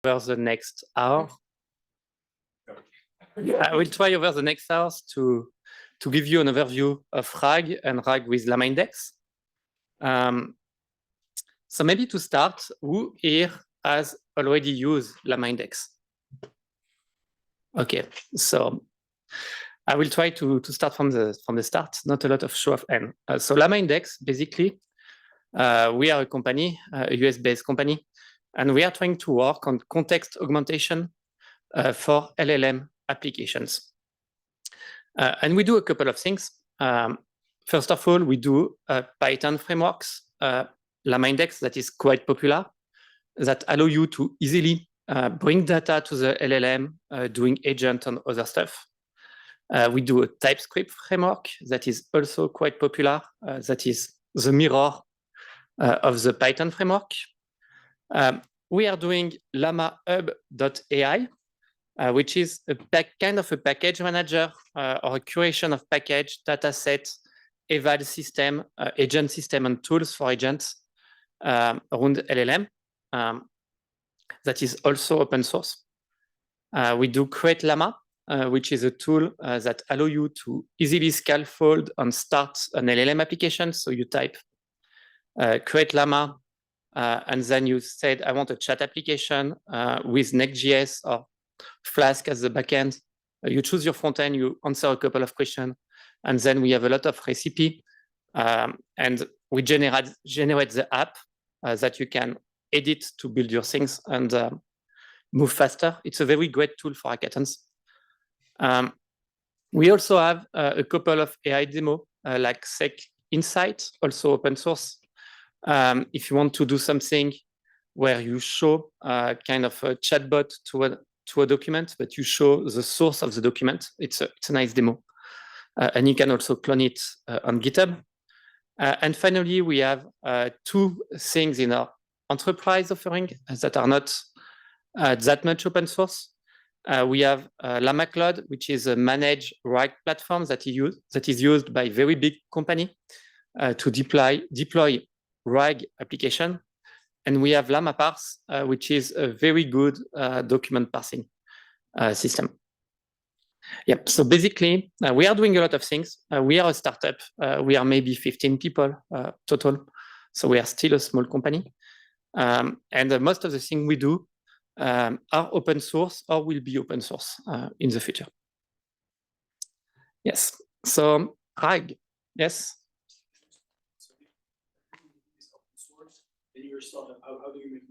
over the next hour. I will try over the next hours to give you an overview of RAG and RAG with LlamaIndex. So maybe to start, who here has already used LlamaIndex? Okay, so I will try to start from the start, not a lot of show of hands. So LlamaIndex, basically, we are a company, a US-based company, and we are trying to work on context augmentation for LLM applications. And we do a couple of things. First of all, we do Python frameworks, LlamaIndex, that is quite popular, that allow you to easily bring data to the LLM, doing agent and other stuff. We do a TypeScript framework that is also quite popular, that is the mirror of the Python framework. We are doing LlamaHub.ai, which is a kind of a package manager or a curation of package, dataset, eval system, agent system, and tools for agents around LLM. That is also open source. We do Create Llama, which is a tool that allows you to easily scaffold and start an LLM application. So you type Create Llama, and then you said, I want a chat application with Next.js or Flask as the backend. You choose your front end, you answer a couple of questions, and then we have a lot of recipe, and we generate the app that you can edit to build your things and move faster. It's a very great tool for hackathons. We also have a couple of AI demo like Sec Insight, also open source. If you want to do something where you show kind of a chatbot to a document, but you show the source of the document, it's a nice demo. And you can also clone it on GitHub. And finally, we have two things in our enterprise offering that are not that much open source. We have Llama Cloud, which is a managed RAG platform that is used by very big company to deploy RAG application. And we have LlamaParse, which is a very good document parsing system. Yep. So basically, we are doing a lot of things. We are a startup. We are maybe 15 people total. So we are still a small company. And most of the things we do are open source or will be open source in the future. Yes. So RAG. Yes. How do you make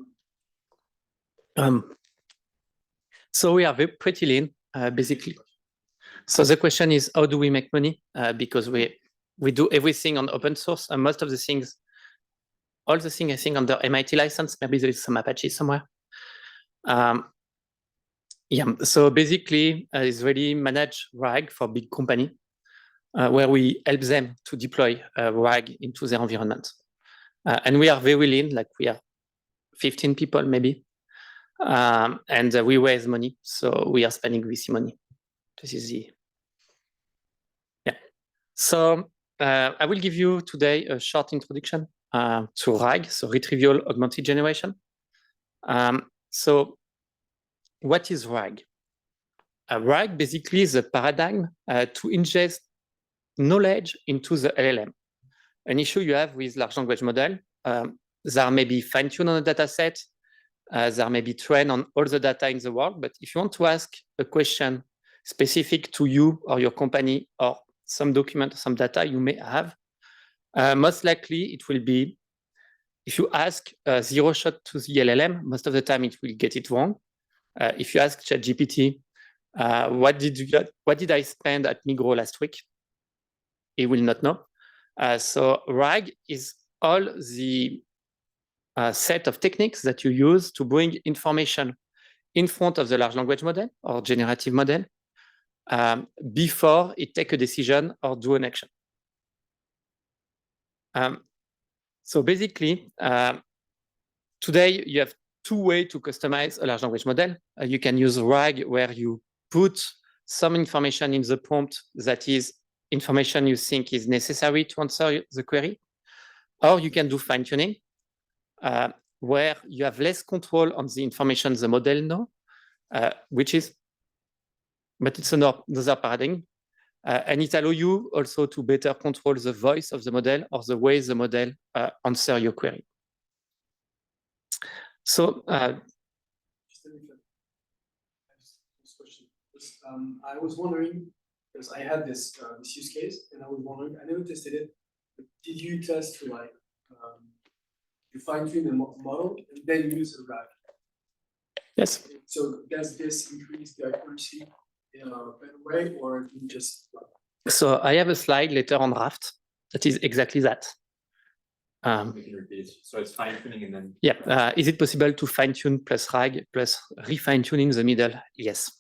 money? So we are pretty lean, basically. So the question is, how do we make money? Because we do everything on open source, and most of the things, all the things I think under MIT license. Maybe there is some Apache somewhere. Yeah. So basically, it's really managed RAG for big company, where we help them to deploy RAG into their environment. And we are very lean, like we are 15 people maybe, and we raise money, so we are spending VC money. This is the So I will give you today a short introduction to RAG, so Retrieval-augmented generation. So what is RAG? RAG basically is a paradigm to ingest knowledge into the LLM. An issue you have with large language model, there may be fine-tuned on a data set, there may be trained on all the data in the world, but if you want to ask a question specific to you or your company or some document or some data you may have, most likely it will be, if you ask zero shot to the LLM, most of the time it will get it wrong. If you ask ChatGPT, what did I spend at Migros last week? It will not know. So RAG is all the set of techniques that you use to bring information in front of the large language model or generative model before it take a decision or do an action. So basically, today you have two ways to customize a large language model. You can use RAG where you put some information in the prompt that is information you think is necessary to answer the query, or you can do fine-tuning. where you have less control on the information the model know, but it's another paradigm. And it allows you also to better control the voice of the model or the way the model answer your query. So, I was wondering, because I had this use case, and I was wondering, I never tested it, but did you test to like you fine-tune the model and then use a RAG? Yes. So does this increase the accuracy in a better way, or just? So I have a slide later on Raft that is exactly that. So it's fine-tuning and then. Yeah. Is it possible to fine-tune plus RAG plus refine-tuning the middle? Yes.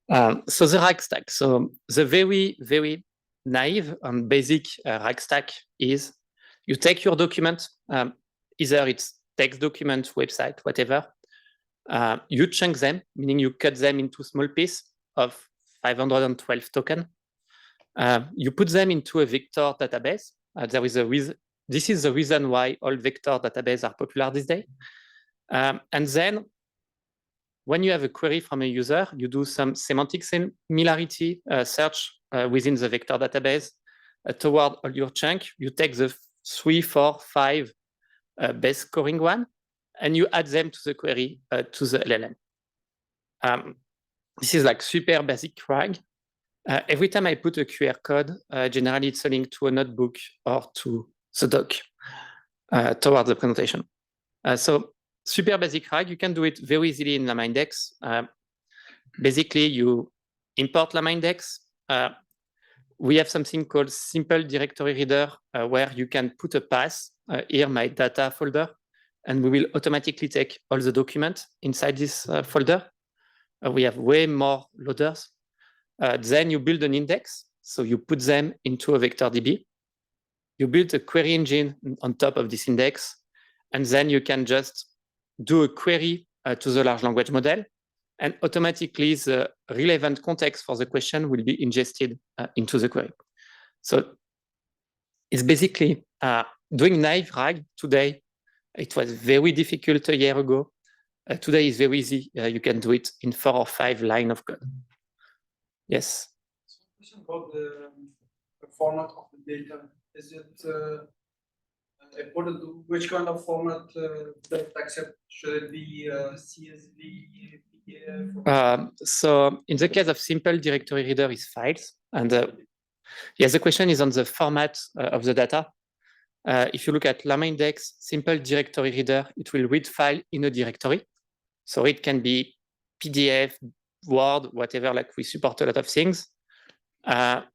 So the RAG stack. So the very, very naive and basic RAG stack is you take your document, either it's text document, website, whatever. You chunk them, meaning you cut them into small pieces of 512 tokens. You put them into a vector database. This is the reason why all vector databases are popular these days. And then when you have a query from a user, you do some semantic similarity search within the vector database toward all your chunk. You take the 3, 4, 5 best scoring one, and you add them to the query to the LLM. This is like super basic RAG. Every time I put a QR code, generally it's a link to a notebook or to the doc toward the presentation. So super basic RAG, you can do it very easily in LlamaIndex. Basically, you import LlamaIndex. We have something called simple directory reader where you can put a path, here my data folder, and we will automatically take all the documents inside this folder. We have way more loaders. Then you build an index. So you put them into a vector DB. You build a query engine on top of this index. And then you can just do a query to the large language model. And automatically the relevant context for the question will be ingested into the query. So it's basically doing naive RAG today. It was very difficult a year ago. Today is very easy. You can do it in 4 or 5 lines of code. Yes. So question about the format of the data. Is it important to which kind of format does it accept? Should it be CSV, PDF? So in the case of simple directory reader is files. And yes, the question is on the format of the data. If you look at LlamaIndex, simple directory reader, it will read file in a directory. So it can be PDF, Word, whatever, like we support a lot of things.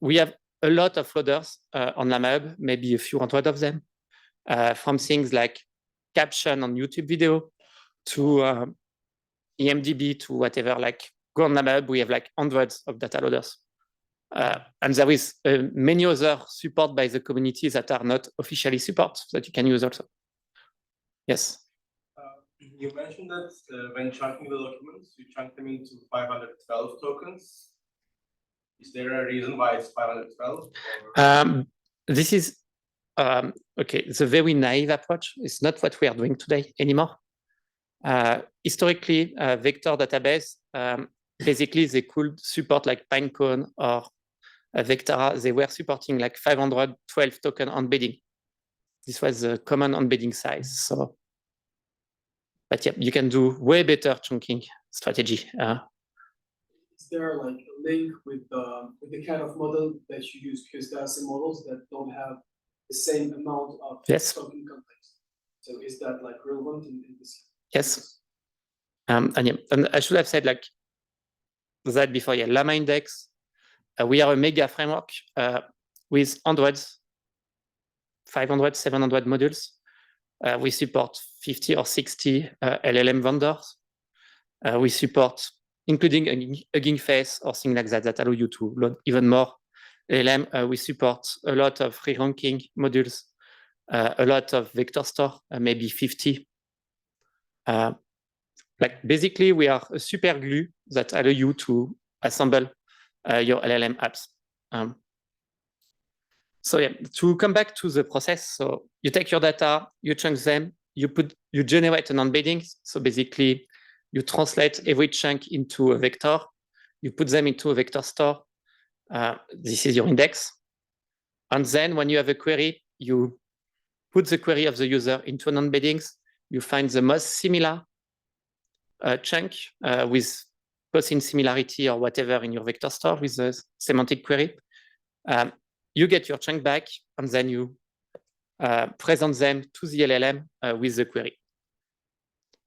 We have a lot of loaders on LlamaHub, maybe a few hundred of them, from things like caption on YouTube video to EMDB to whatever, like go on LlamaHub, we have like hundreds of data loaders. And there is many other support by the community that are not officially support that you can use also. Yes. You mentioned that when chunking the documents, you chunk them into 512 tokens. Is there a reason why it's 512? This is okay. It's a very naive approach. It's not what we are doing today anymore. Historically, vector database, basically they could support like Pinecone or Vectara. They were supporting like 512 token embedding. This was the common embedding size. So, but yeah, you can do way better chunking strategy. Is there like a link with the kind of model that you use? Because there are some models that don't have the same amount of token context. So is that like relevant in this? Yes. And I should have said like that before. Yeah, LlamaIndex. We are a mega framework with hundreds, 500, 700 modules. We support 50 or 60 LLM vendors. We support, including a Hugging Face or things like that allow you to load even more LLM. We support a lot of re-ranking modules, a lot of vector store, maybe 50. Like basically, we are a super glue that allow you to assemble your LLM apps. So yeah, to come back to the process, so you take your data, you chunk them, you generate an embedding. So basically, you translate every chunk into a vector. You put them into a vector store. This is your index. And then when you have a query, you put the query of the user into an embeddings. You find the most similar chunk with Gaussian similarity or whatever in your vector store with the semantic query. You get your chunk back, and then you present them to the LLM with the query.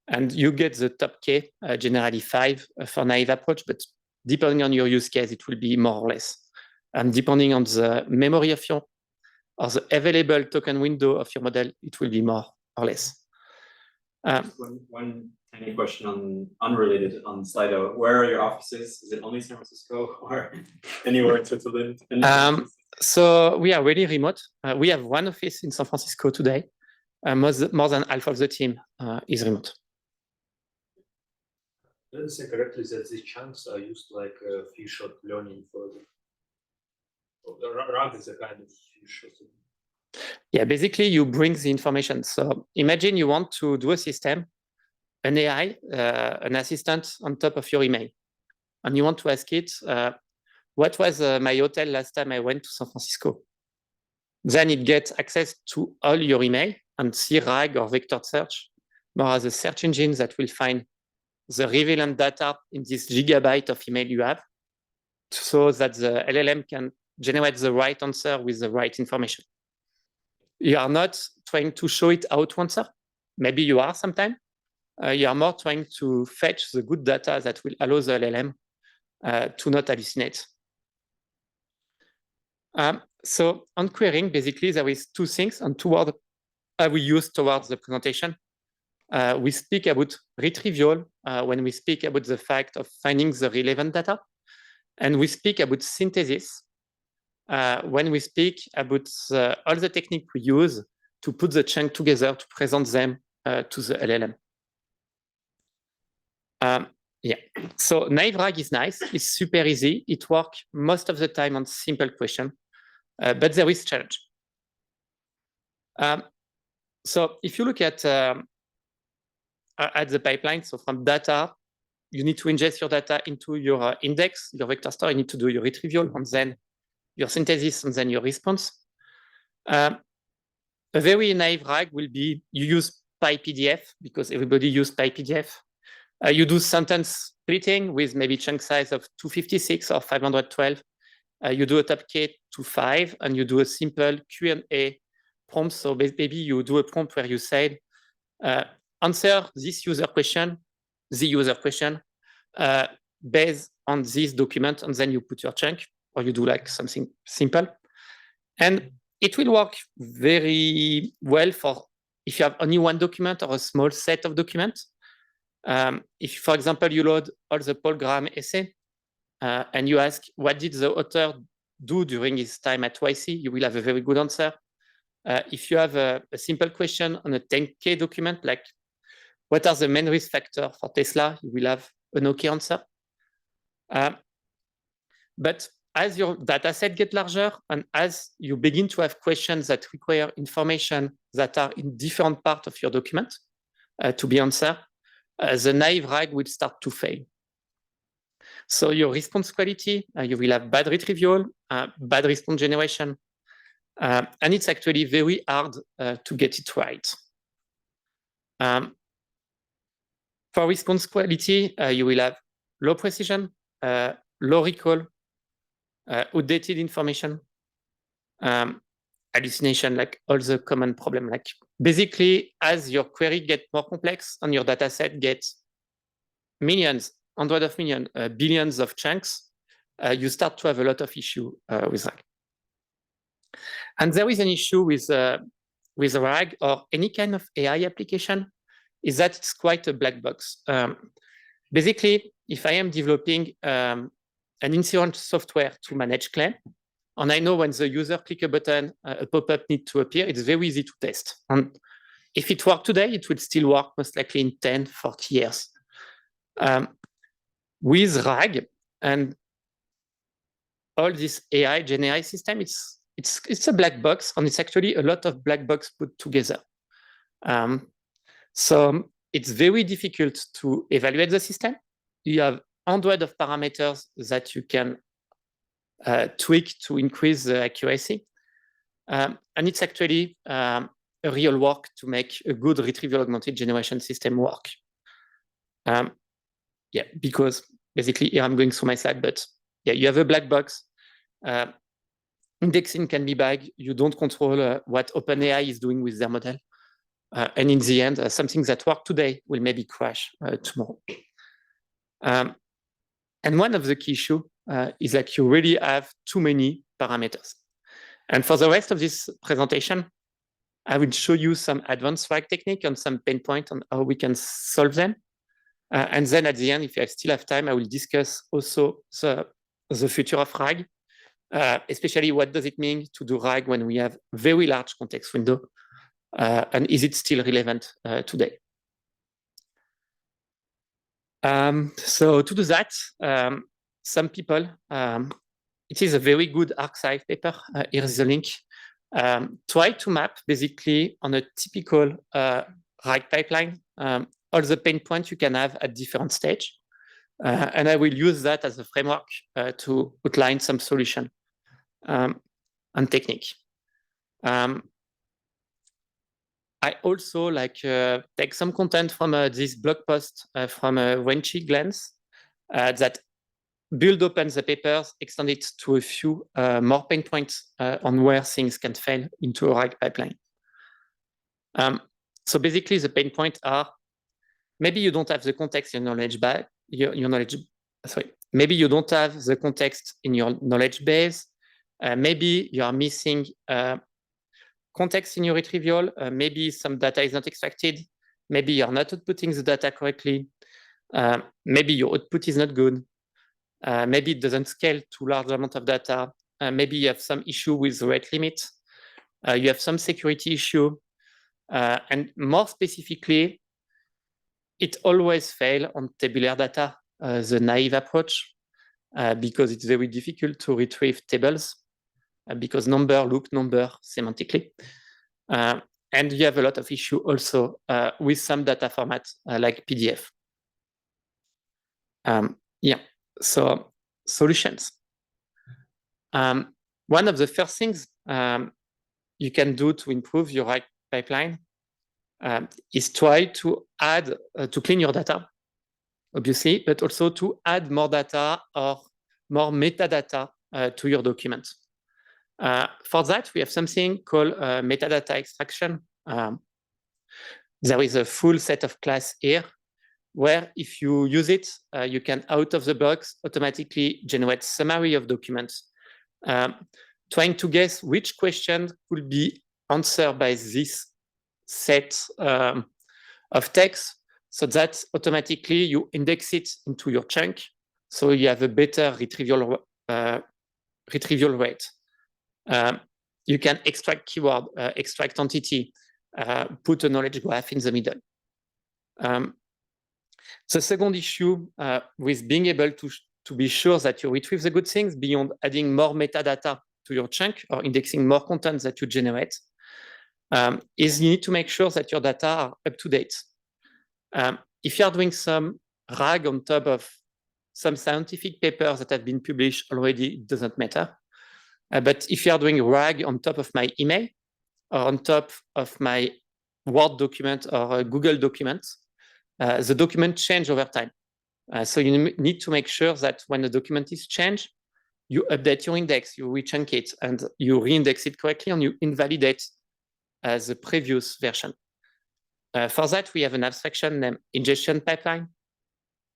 And you get the top K, generally 5 for naive approach, but depending on your use case, it will be more or less. And depending on the memory of your, or the available token window of your model, it will be more or less. One tiny question on unrelated on Slido. Where are your offices? Is it only San Francisco or anywhere in Switzerland? So we are really remote. We have one office in San Francisco today. More than half of the team is remote. Did I say correctly that these chunks are used like few-shot learning for the RAG is a kind of few-shot? Yeah, basically you bring the information. So imagine you want to do a system, an AI, an assistant on top of your email, and you want to ask it, what was my hotel last time I went to San Francisco? Then it gets access to all your email and see RAG or vector search, more as a search engine that will find the relevant data in this gigabyte of email you have, so that the LLM can generate the right answer with the right information. You are not trying to show it how to answer. Maybe you are sometimes. You are more trying to fetch the good data that will allow the LLM to not hallucinate. So on querying, basically, there is two things and two words I will use towards the presentation. We speak about retrieval when we speak about the fact of finding the relevant data. And we speak about synthesis when we speak about all the technique we use to put the chunk together to present them to the LLM. Yeah, so naive RAG is nice. It's super easy. It works most of the time on simple question, but there is challenge. So if you look at the pipeline, so from data, you need to ingest your data into your index, your vector store. You need to do your retrieval, and then your synthesis, and then your response. A very naive RAG will be you use PyPDF because everybody uses PyPDF. You do sentence splitting with maybe chunk size of 256 or 512. You do a top K to 5, and you do a simple Q&A prompt. So maybe you do a prompt where you say, answer this user question, based on this document, and then you put your chunk, or you do like something simple. And it will work very well for if you have only one document or a small set of documents. If, for example, you load all the Paul Graham essay and you ask, what did the author do during his time at YC? You will have a very good answer. If you have a simple question on a 10K document, like what are the main risk factors for Tesla, you will have an okay answer. But as your data set gets larger and as you begin to have questions that require information that are in different parts of your document to be answered, the naive RAG will start to fail. So your response quality, you will have bad retrieval, bad response generation, and it's actually very hard to get it right. For response quality, you will have low precision, low recall, outdated information, hallucination, like all the common problem. Like basically, as your query gets more complex and your data set gets millions, hundreds of millions, billions of chunks, you start to have a lot of issue with RAG. And there is an issue with RAG or any kind of AI application, is that it's quite a black box. Basically, if I am developing an insurance software to manage claim, and I know when the user click a button, a pop-up needs to appear, it's very easy to test. And if it worked today, it would still work most likely in 10, 40 years. With RAG and all this AI, Gen AI system, it's a black box, and it's actually a lot of black box put together. So it's very difficult to evaluate the system. You have hundreds of parameters that you can tweak to increase the accuracy. And it's actually a real work to make a good retrieval-augmented generation system work. Yeah, because basically here I'm going through my slide, but yeah, you have a black box. Indexing can be bad. You don't control what OpenAI is doing with their model. And in the end, something that worked today will maybe crash tomorrow. And one of the key issues is that you really have too many parameters. And for the rest of this presentation, I will show you some advanced RAG technique and some pain point on how we can solve them. And then at the end, if I still have time, I will discuss also the future of RAG, especially what does it mean to do RAG when we have very large context window, and is it still relevant today? So to do that, some people, it is a very good archive paper. Here is the link. Try to map basically on a typical RAG pipeline all the pain points you can have at different stages. And I will use that as a framework to outline some solution and technique. I also take some content from this blog post from Wenqi Glens that build open the papers, extend it to a few more pain points on where things can fail into a RAG pipeline. So basically the pain points are, maybe you don't have the context in your knowledge base, maybe you don't have the context in your knowledge base, maybe you are missing context in your retrieval, maybe some data is not extracted, maybe you're not outputting the data correctly, maybe your output is not good, maybe it doesn't scale to large amount of data, maybe you have some issue with rate limit, you have some security issue, and more specifically, it always fails on tabular data, the naive approach, because it's very difficult to retrieve tables, because number look number semantically. And you have a lot of issue also with some data format like PDF. Yeah, so solutions. One of the first things you can do to improve your RAG pipeline is try to add, to clean your data, obviously, but also to add more data or more metadata to your document. For that, we have something called metadata extraction. There is a full set of class here, where if you use it, you can out of the box automatically generate summary of documents, trying to guess which question could be answered by this set of text, so that automatically you index it into your chunk, so you have a better retrieval rate. You can extract keyword, extract entity, put a knowledge graph in the middle. The second issue with being able to be sure that you retrieve the good things beyond adding more metadata to your chunk or indexing more content that you generate is you need to make sure that your data are up to date. If you are doing some RAG on top of some scientific papers that have been published already, it doesn't matter. But if you are doing RAG on top of my email or on top of my Word document or a Google document, the document change over time. So you need to make sure that when the document is changed, you update your index, you rechunk it, and you reindex it correctly, and you invalidate the previous version. For that, we have an abstraction named ingestion pipeline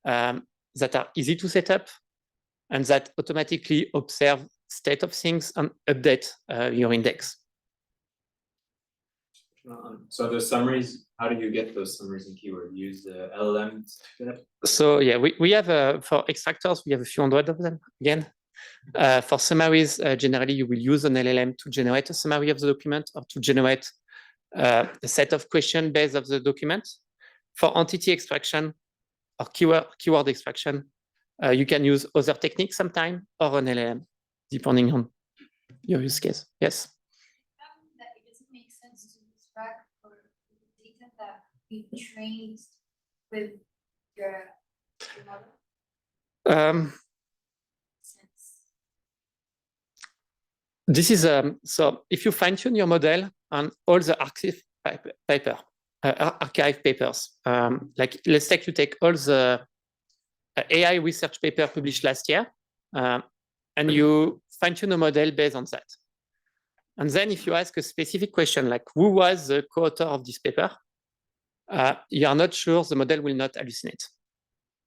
that are easy to set up and that automatically observe state of things and update your index. So the summaries, how do you get those summaries in keyword? Use the LLMs? So yeah, we have for extractors, we have a few hundred of them again. For summaries, generally you will use an LLM to generate a summary of the document or to generate a set of questions based of the document. For entity extraction or keyword extraction, you can use other techniques sometime or an LLM, depending on your use case. Yes? That it doesn't make sense to use RAG for data that be trained with your model? This is so if you fine tune your model on all the archive papers, like let's take all the AI research paper published last year, and you fine tune a model based on that. And then if you ask a specific question like who was the co-author of this paper, you are not sure, the model will not hallucinate.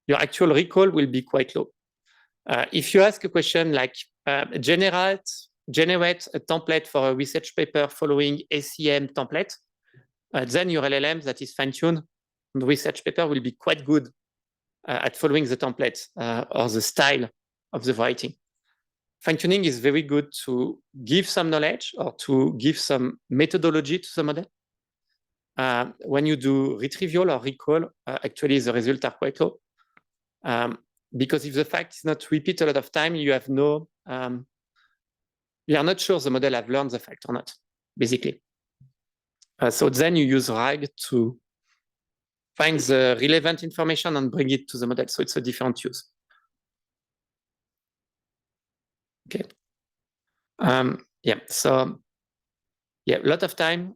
Your actual recall will be quite low. If you ask a question like generate a template for a research paper following ACM template, then your LLM that is fine-tuned on the research paper will be quite good at following the template or the style of the writing. Fine-tuning is very good to give some knowledge or to give some methodology to the model. When you do retrieval or recall, actually the results are quite low. Because if the fact is not repeat a lot of time, you have no, you are not sure the model have learned the fact or not, basically. So then you use RAG to find the relevant information and bring it to the model. So it's a different use. Okay. Yeah, so yeah, a lot of time,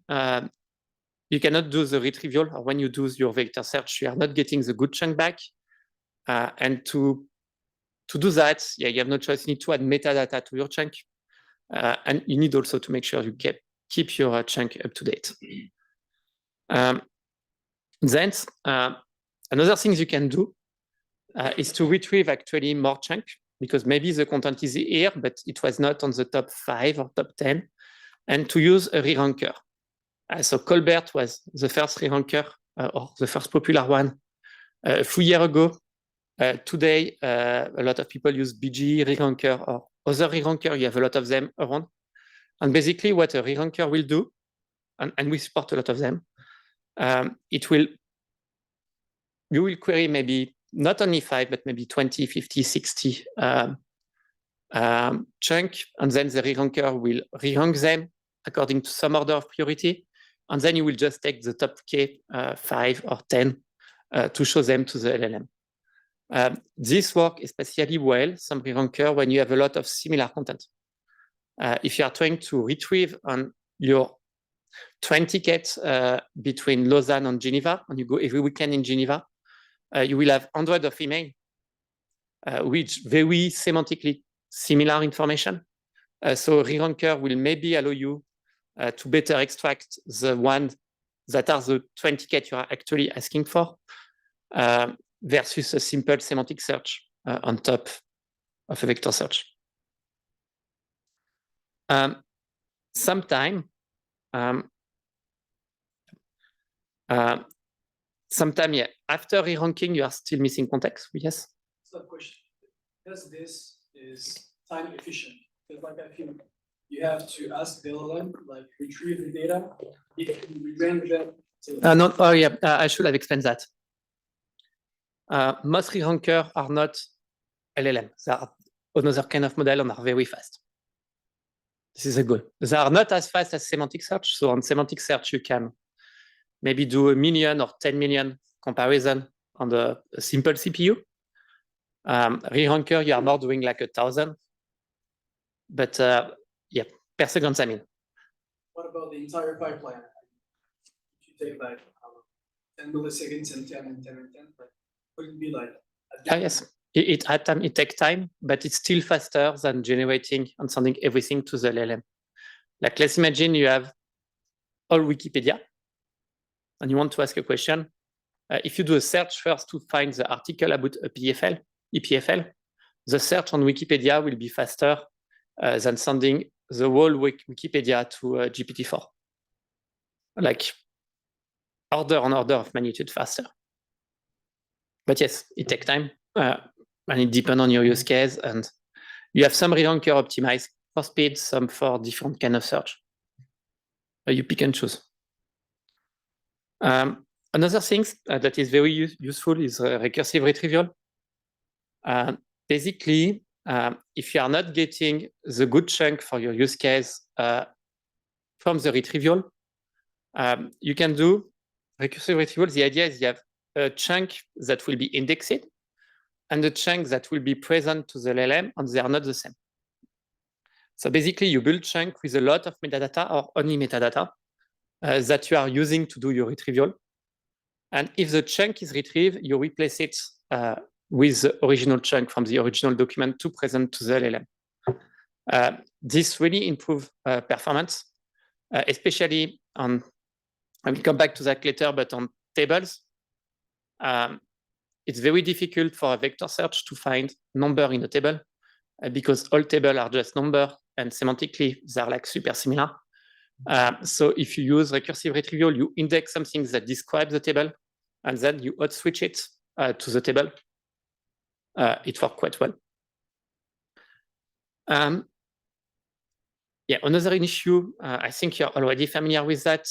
you cannot do the retrieval, or when you do your vector search, you are not getting the good chunk back. And to do that, yeah, you have no choice. You need to add metadata to your chunk. And you need also to make sure you keep your chunk up to date. Then another thing you can do is to retrieve actually more chunk, because maybe the content is here, but it was not on the top 5 or top 10, and to use a re-ranker. So Colbert was the first re-ranker, or the first popular one a few years ago. Today, a lot of people use BG re-ranker or other re-ranker. You have a lot of them around. And basically what a re-ranker will do, and we support a lot of them, you will query maybe not only 5, but maybe 20, 50, 60 chunk, and then the re-ranker will re-rank them according to some order of priority. And then you will just take the top K 5 or 10 to show them to the LLM. This works especially well, some re-ranker, when you have a lot of similar content. If you are trying to retrieve on your train ticket between Lausanne and Geneva, and you go every weekend in Geneva, you will have hundreds of emails with very semantically similar information. So re-ranker will maybe allow you to better extract the ones that are the train ticket you are actually asking for, versus a simple semantic search on top of a vector search. Sometime, yeah, after re-ranking, you are still missing context. Yes? So question, because this is time efficient, because like I feel you have to ask the LLM, like retrieve the data, if you re-rank them. No, oh yeah, I should have explained that. Most re-rankers are not LLM. They are another kind of model and are very fast. This is a goal. They are not as fast as semantic search. So on semantic search, you can maybe do 1 million or 10 million comparison on a simple CPU. Re-ranker, you are more doing like 1,000. But yeah, per second, I mean. What about the entire pipeline? If you take like 10 milliseconds and 10 and 10 and 10, like, would it be like? Yes, it takes time, but it's still faster than generating and sending everything to the LLM. Like, let's imagine you have all Wikipedia and you want to ask a question. If you do a search first to find the article about a EPFL, the search on Wikipedia will be faster than sending the whole Wikipedia to GPT-4. Like order of magnitude faster. But yes, it takes time, and it depends on your use case. And you have some re-ranker optimized for speed, some for different kind of search. You pick and choose. Another thing that is very useful is recursive retrieval. Basically, if you are not getting the good chunk for your use case from the retrieval, you can do recursive retrieval, the idea is you have a chunk that will be indexed and a chunk that will be present to the LLM, and they are not the same. So basically, you build chunk with a lot of metadata or only metadata that you are using to do your retrieval. And if the chunk is retrieved, you replace it with the original chunk from the original document to present to the LLM. This really improves performance, especially on, I will come back to that later, but on tables. It's very difficult for a vector search to find number in a table because all tables are just number and semantically they're like super similar. So if you use recursive retrieval, you index something that describes the table and then you hot switch it to the table. It works quite well. Yeah, another issue, I think you're already familiar with that.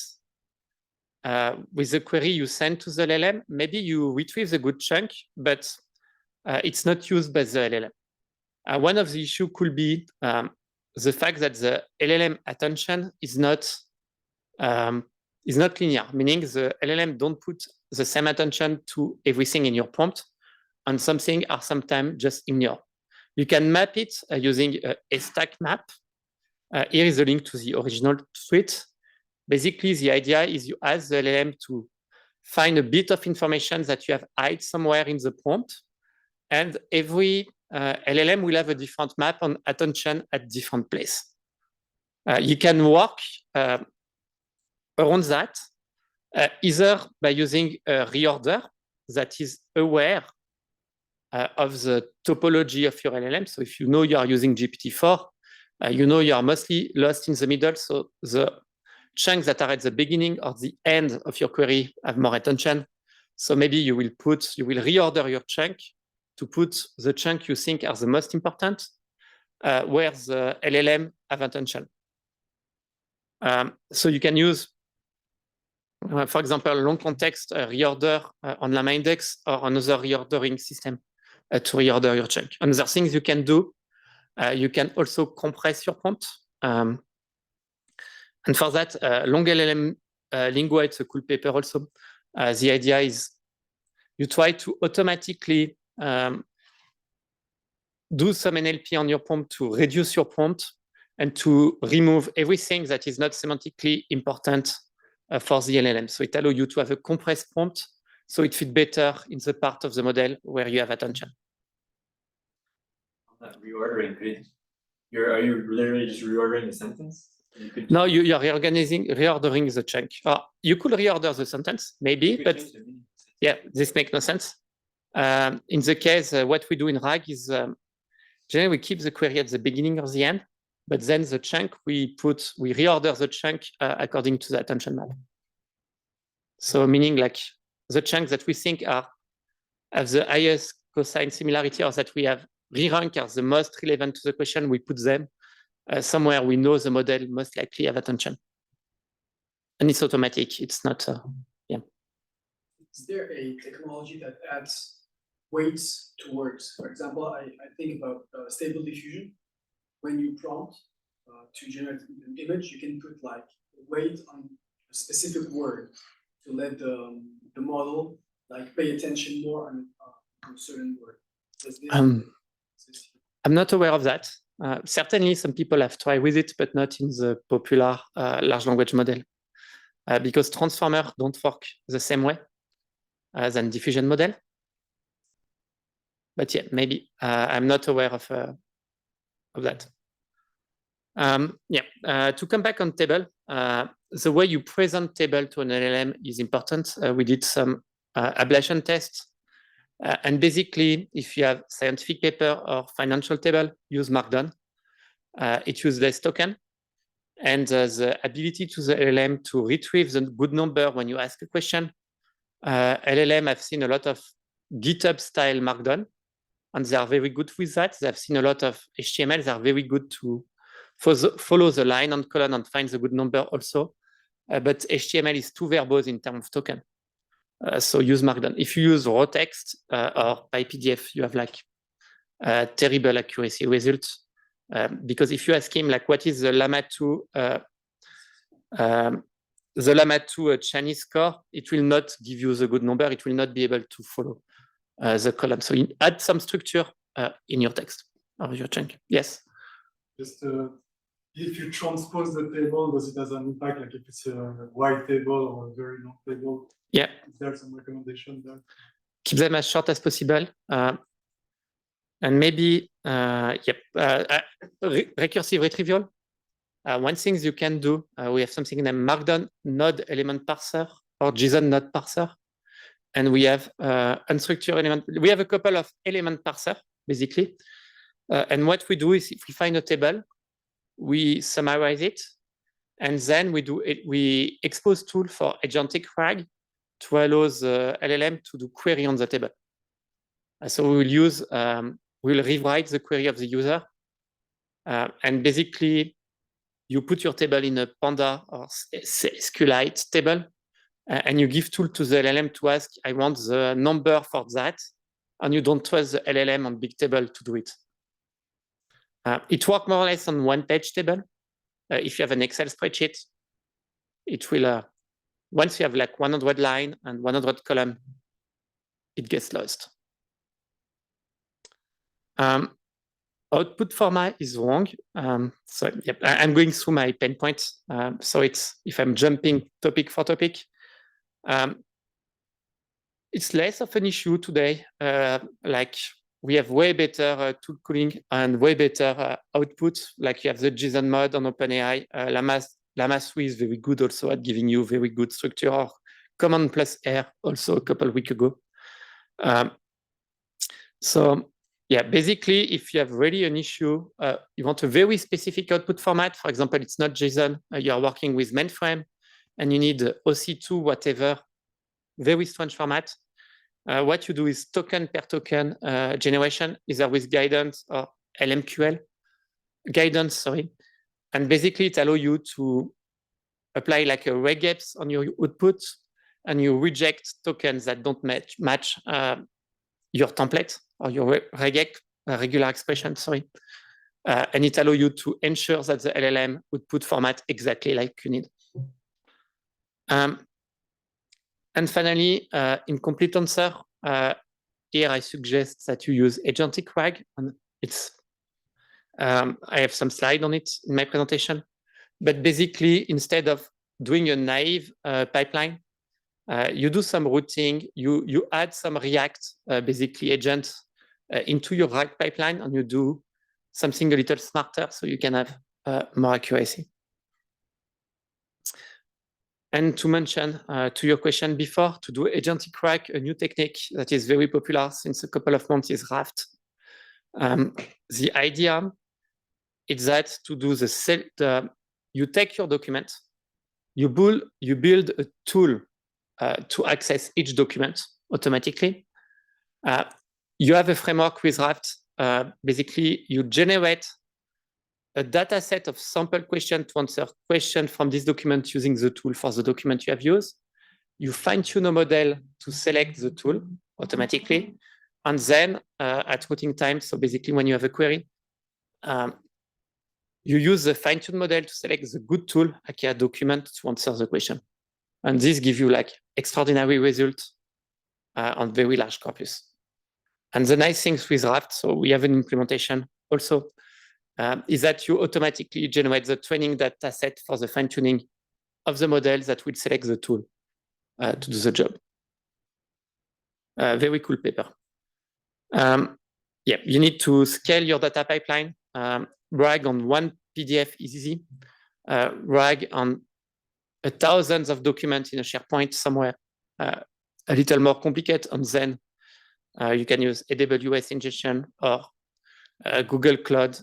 With the query you send to the LLM, maybe you retrieve the good chunk, but it's not used by the LLM. One of the issues could be the fact that the LLM attention is not linear, meaning the LLM don't put the same attention to everything in your prompt, and something are sometimes just ignored. You can map it using a stack map. Here is a link to the original tweet. Basically, the idea is you ask the LLM to find a bit of information that you have hide somewhere in the prompt, and every LLM will have a different map on attention at different place. You can work around that either by using a reorder that is aware of the topology of your LLM. So if you know you are using GPT-4, you know you are mostly lost in the middle. So the chunks that are at the beginning or the end of your query have more attention. So maybe you will reorder your chunk to put the chunk you think are the most important, where the LLM have attention. So you can use, for example, long context reorder on LlamaIndex or another reordering system to reorder your chunk. Another things you can do, you can also compress your prompt. And for that, long LLM Lingua, it's a cool paper also. The idea is you try to automatically do some NLP on your prompt to reduce your prompt and to remove everything that is not semantically important for the LLM. So it allows you to have a compressed prompt so it fits better in the part of the model where you have attention. That reordering, are you literally just reordering the sentence? No, you're reordering the chunk. You could reorder the sentence, maybe, but yeah, this makes no sense. In the case, what we do in RAG is generally we keep the query at the beginning or the end, but then the chunk we reorder the chunk according to the attention map. So meaning like the chunks that we think have the highest cosine similarity or that we have re-rank as the most relevant to the question, we put them somewhere we know the model most likely have attention. And it's automatic, it's not, yeah. Is there a technology that adds weights to words? For example, I think about stable diffusion. When you prompt to generate an image, you can put like weight on a specific word to let the model like pay attention more on a certain word. I'm not aware of that. Certainly some people have tried with it, but not in the popular large language model. Because transformers don't work the same way than diffusion model. But yeah, maybe I'm not aware of that. To come back on table, the way you present table to an LLM is important. We did some ablation tests. And basically, if you have scientific paper or financial table, use Markdown. It uses less token. And the ability to the LLM to retrieve the good number when you ask a question. LLM have seen a lot of GitHub style Markdown, and they are very good with that. They've seen a lot of HTML. They are very good to follow the line and colon and find the good number also. But HTML is too verbose in terms of token. So use Markdown. If you use raw text or PyPDF, you have like terrible accuracy results. Because if you ask him like what is the Llama 2 the Llama 2 Chinese score, it will not give you the good number. It will not be able to follow the column. So you add some structure in your text or your chunk. Yes. Just if you transpose the table, does it have an impact? Like if it's a wide table or a very long table? Yeah. Is there some recommendation there? Keep them as short as possible. And maybe, recursive retrieval. One thing you can do, we have something named Markdown node element parser or JSON node parser. And we have unstructured element. We have a couple of element parser, basically. And what we do is if we find a table, we summarize it. And then we expose tool for agentic RAG to allow the LLM to do query on the table. So we will use, we'll rewrite the query of the user. And basically, you put your table in a Panda or SQLite table, and you give tool to the LLM to ask, I want the number for that. And you don't trust the LLM on big table to do it. It works more or less on one page table. If you have an Excel spreadsheet, it will, once you have like 100 line and 100 column, it gets lost. Output format is wrong. So yep, I'm going through my pain points. So it's, if I'm jumping topic for topic, it's less of an issue today. Like we have way better tool cooling and way better output. Like you have the JSON mode on OpenAI. Llama 3 is very good also at giving you very good structure. Or Command plus R also a couple of weeks ago. So yeah, basically, if you have really an issue, you want a very specific output format. For example, it's not JSON. You are working with mainframe, and you need OC2, whatever, very strange format. What you do is token per token generation, either with guidance or LMQL. Guidance, sorry. And basically, it allows you to apply like a regex on your output, and you reject tokens that don't match your template or your regex, regular expression, sorry. And it allows you to ensure that the LLM output format exactly like you need. And finally, in complete answer, here I suggest that you use agentic RAG. And it's, I have some slide on it in my presentation. But basically, instead of doing a naive pipeline, you do some routing, you add some React, basically agent into your RAG pipeline, and you do something a little smarter so you can have more accuracy. And to mention to your question before, to do agentic RAG, a new technique that is very popular since a couple of months is Raft. The idea is that to do you take your document, you build a tool to access each document automatically. You have a framework with Raft. Basically, you generate a data set of sample questions to answer questions from this document using the tool for the document you have used. You fine-tune a model to select the tool automatically. And then at routing time, so basically when you have a query, you use the fine-tuned model to select the good tool, like a document to answer the question. And this gives you like extraordinary results on very large corpus. And the nice things with Raft, so we have an implementation also, is that you automatically generate the training data set for the fine-tuning of the model that will select the tool to do the job. Very cool paper. Yeah, you need to scale your data pipeline. RAG on one PDF is easy. RAG on thousands of documents in a SharePoint somewhere, a little more complicated. And then you can use AWS ingestion or Google Cloud,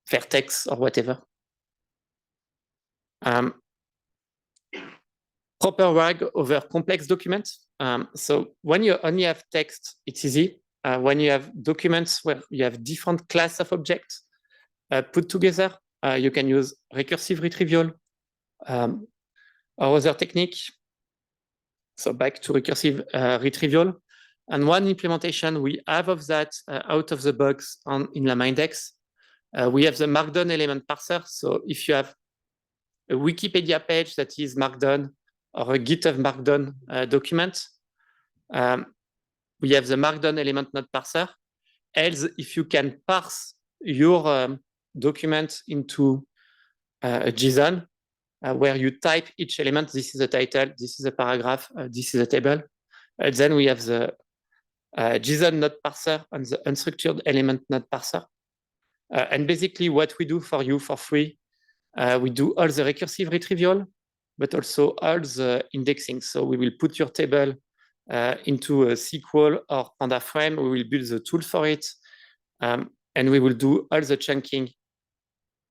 Vertex or whatever. Proper RAG over complex documents. So when you only have text, it's easy. When you have documents where you have different class of objects put together, you can use recursive retrieval or other technique. So back to recursive retrieval. And one implementation we have of that out of the box in LlamaIndex, we have the Markdown element parser. So if you have a Wikipedia page that is Markdown or a GitHub Markdown document, we have the Markdown element not parser. Else, if you can parse your document into a JSON, where you type each element, this is a title, this is a paragraph, this is a table. Then we have the JSON not parser and the unstructured element not parser. And basically what we do for you for free, we do all the recursive retrieval, but also all the indexing. So we will put your table into a SQL or Panda frame. We will build the tool for it. And we will do all the chunking.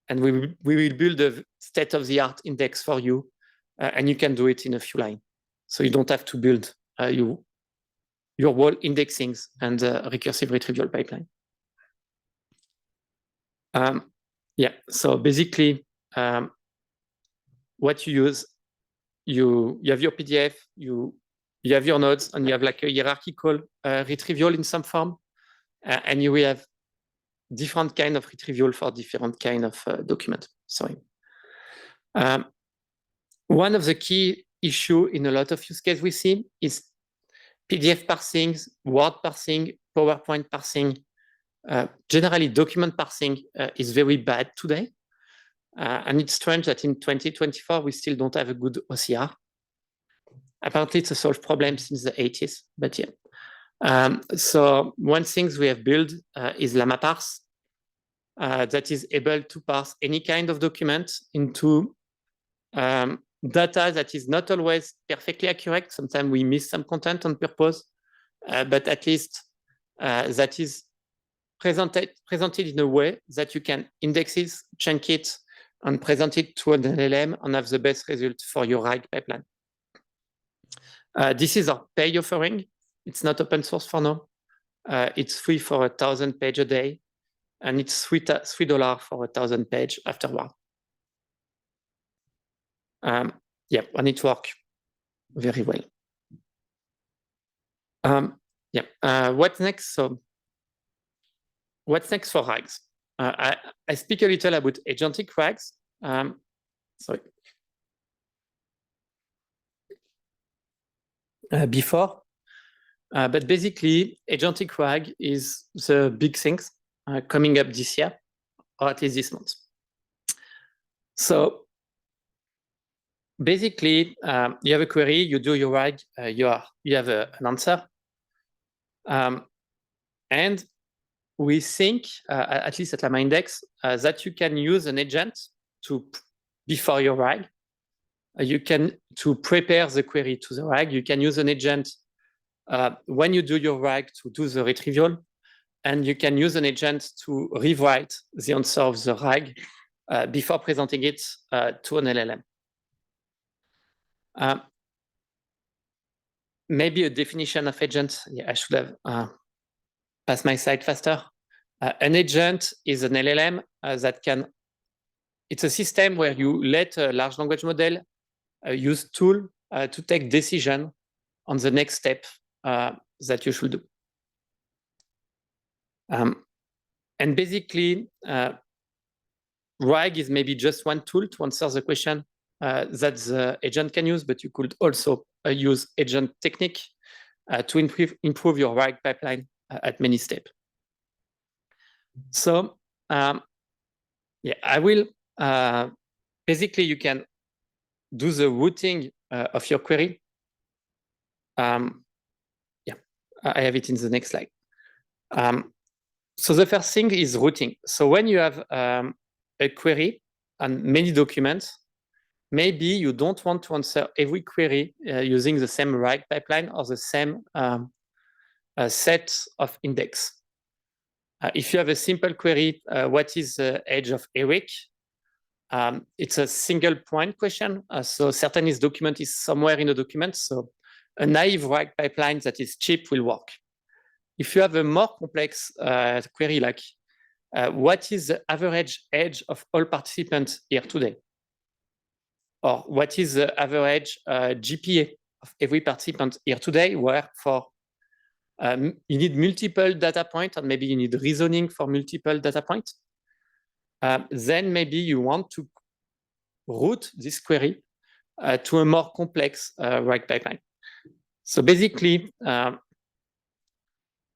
And we will build a state-of-the-art index for you. And you can do it in a few lines. So you don't have to build your whole indexings and recursive retrieval pipeline. Yeah, so basically, what you use, you have your PDF, you have your nodes, and you have like a hierarchical retrieval in some form, and you will have different kind of retrieval for different kind of document. Sorry. One of the key issue in a lot of use case we see is PDF parsing, Word parsing, PowerPoint parsing. Generally, document parsing is very bad today. And it's strange that in 2024, we still don't have a good OCR. Apparently, it's a solved problem since the 80s, but yeah. So one thing we have built is LlamaParse that is able to parse any kind of document into data that is not always perfectly accurate. Sometimes we miss some content on purpose, but at least that is presented in a way that you can index it, chunk it, and present it to an LLM and have the best result for your RAG pipeline. This is our pay offering. It's not open source for now. It's free for 1,000 pages a day, and it's $3 for 1,000 pages afterward. Yeah, and it works very well. Yeah, what's next? So, what's next for RAGs? I speak a little about agentic RAGs. Sorry. Before, but basically, agentic RAG is the big things coming up this year, or at least this month. So basically, you have a query, you do your RAG, you have an answer, and we think, at least at LlamaIndex, that you can use an agent before your RAG. To prepare the query to the RAG, you can use an agent when you do your RAG to do the retrieval, and you can use an agent to rewrite the answer of the RAG before presenting it to an LLM. Maybe a definition of agent. Yeah, I should have passed my slide faster. An agent is an LLM that can. It's a system where you let a large language model use tool to take decision on the next step that you should do. And basically, RAG is maybe just one tool to answer the question that the agent can use, but you could also use agent technique to improve your RAG pipeline at many steps. So, yeah, I will, basically you can do the routing of your query. Yeah, I have it in the next slide. So the first thing is routing. So when you have a query and many documents, maybe you don't want to answer every query using the same RAG pipeline or the same set of index. If you have a simple query, what is the age of Eric? It's a single point question. So certainly this document is somewhere in the document. So a naive RAG pipeline that is cheap will work. If you have a more complex query like what is the average age of all participants here today? Or what is the average GPA of every participant here today, where for you need multiple data points, and maybe you need reasoning for multiple data points. Then maybe you want to route this query to a more complex RAG pipeline. So basically,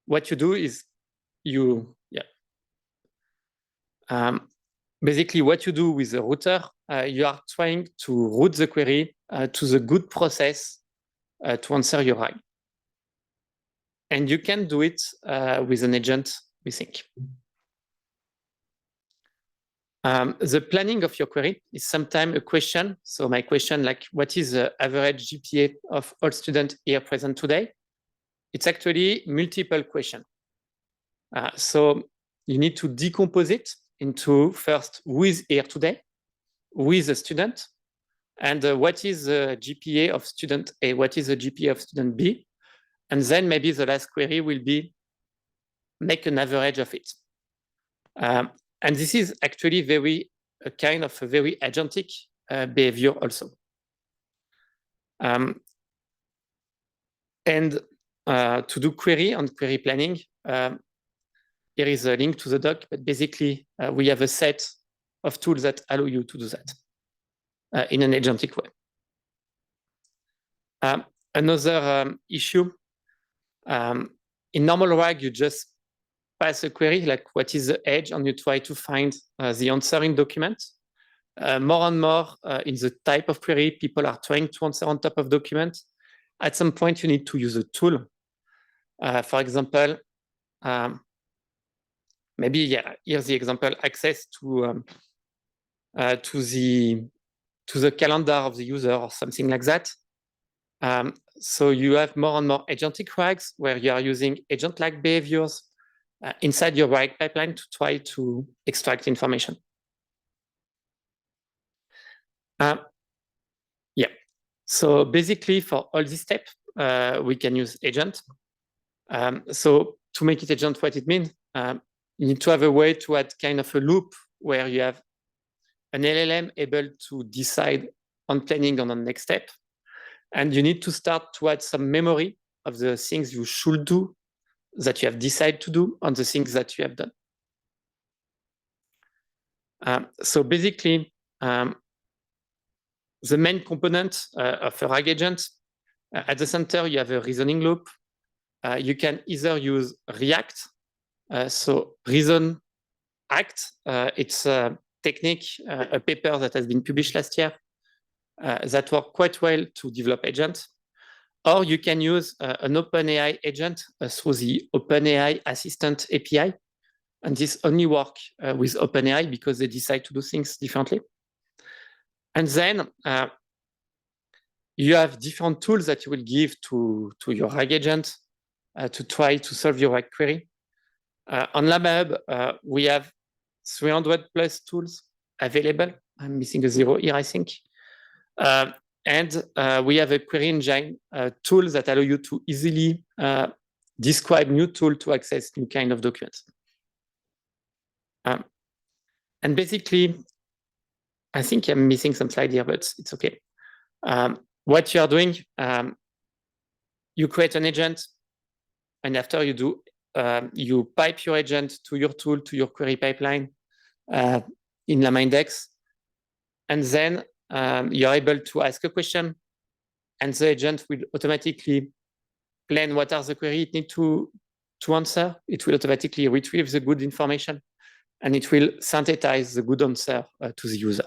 what you do is basically what you do with the router, you are trying to route the query to the good process to answer your RAG. And you can do it with an agent, we think. The planning of your query is sometimes a question. So my question, like, what is the average GPA of all students here present today? It's actually multiple questions. So you need to decompose it into first, who is here today, who is a student, and what is the GPA of student A, what is the GPA of student B, and then maybe the last query will be make an average of it. And this is actually a kind of a very agentic behavior also. And to do query and query planning, here is a link to the doc, but basically we have a set of tools that allow you to do that in an agentic way. Another issue, in normal RAG, you just pass a query, like what is the edge, and you try to find the answer in document. More and more in the type of query, people are trying to answer on top of document. At some point, you need to use a tool. For example, maybe here's the example: access to the calendar of the user or something like that. So you have more and more agentic RAGs where you are using agent-like behaviors inside your RAG pipeline to try to extract information. So basically for all these steps, we can use agent. So to make it agent, what it means, you need to have a way to add kind of a loop where you have an LLM able to decide on planning on the next step. And you need to start to add some memory of the things you should do, that you have decided to do, on the things that you have done. So basically, the main component of a RAG agent, at the center, you have a reasoning loop. You can either use React, so reason act. It's a technique, a paper that has been published last year that worked quite well to develop agents. Or you can use an OpenAI agent through the OpenAI Assistant API. And this only works with OpenAI because they decide to do things differently. And then you have different tools that you will give to your RAG agent to try to solve your RAG query. On LlamaHub, we have 300 plus tools available. I'm missing a 0 here, I think. And we have a query engine tool that allow you to easily describe new tool to access new kind of documents. And basically, I think I'm missing some slide here, but it's okay. What you are doing, you create an agent, and after you do, you pipe your agent to your tool, to your query pipeline in LlamaIndex, and then you're able to ask a question, and the agent will automatically plan what are the queries it needs to answer. It will automatically retrieve the good information, and it will synthesize the good answer to the user.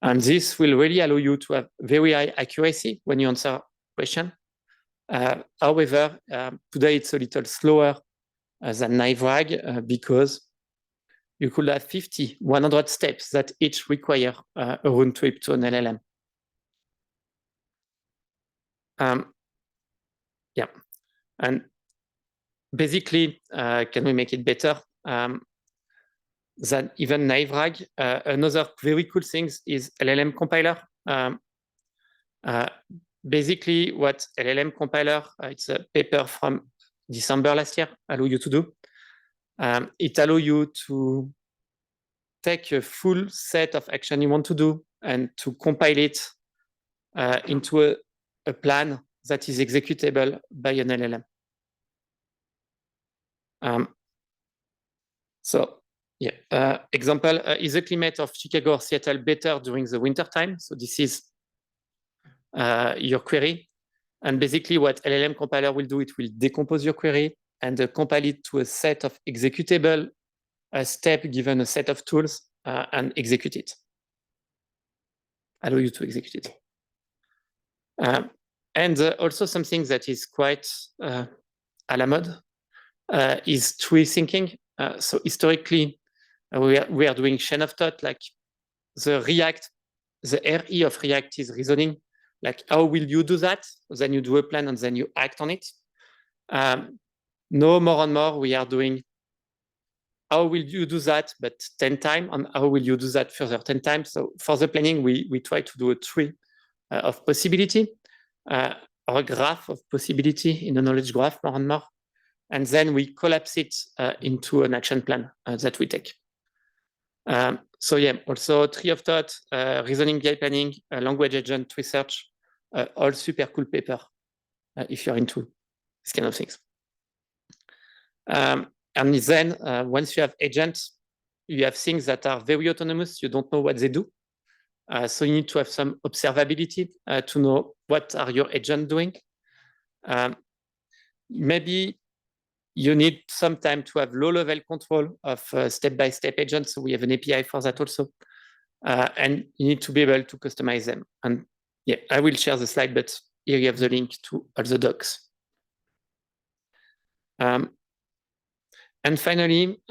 And this will really allow you to have very high accuracy when you answer a question. However, today it's a little slower than naive RAG because you could have 50, 100 steps that each require a round trip to an LLM. Yeah, and basically, can we make it better than even naive RAG? Another very cool thing is LLM compiler. Basically, what LLM compiler, it's a paper from December last year, allow you to do. It allows you to take a full set of action you want to do and to compile it into a plan that is executable by an LLM. So example, is the climate of Chicago or Seattle better during the winter time? So this is your query. And basically what LLM compiler will do, it will decompose your query and compile it to a set of executable step given a set of tools and execute it. Allow you to execute it. And also something that is quite à la mode is tree thinking. So historically, we are doing chain of thought, like the RE of React is reasoning, like how will you do that? Then you do a plan and then you act on it. No, more and more we are doing how will you do that, but 10 times, and how will you do that further 10 times? So for the planning, we try to do a tree of possibility, or a graph of possibility in a knowledge graph more and more. And then we collapse it into an action plan that we take. So yeah, also tree of thought, reasoning BI planning, language agent research, all super cool paper if you're into this kind of things. And then once you have agents, you have things that are very autonomous. You don't know what they do. So you need to have some observability to know what are your agents doing. Maybe you need some time to have low-level control of step-by-step agents. So we have an API for that also. And you need to be able to customize them. And yeah, I will share the slide, but here you have the link to all the docs. And finally,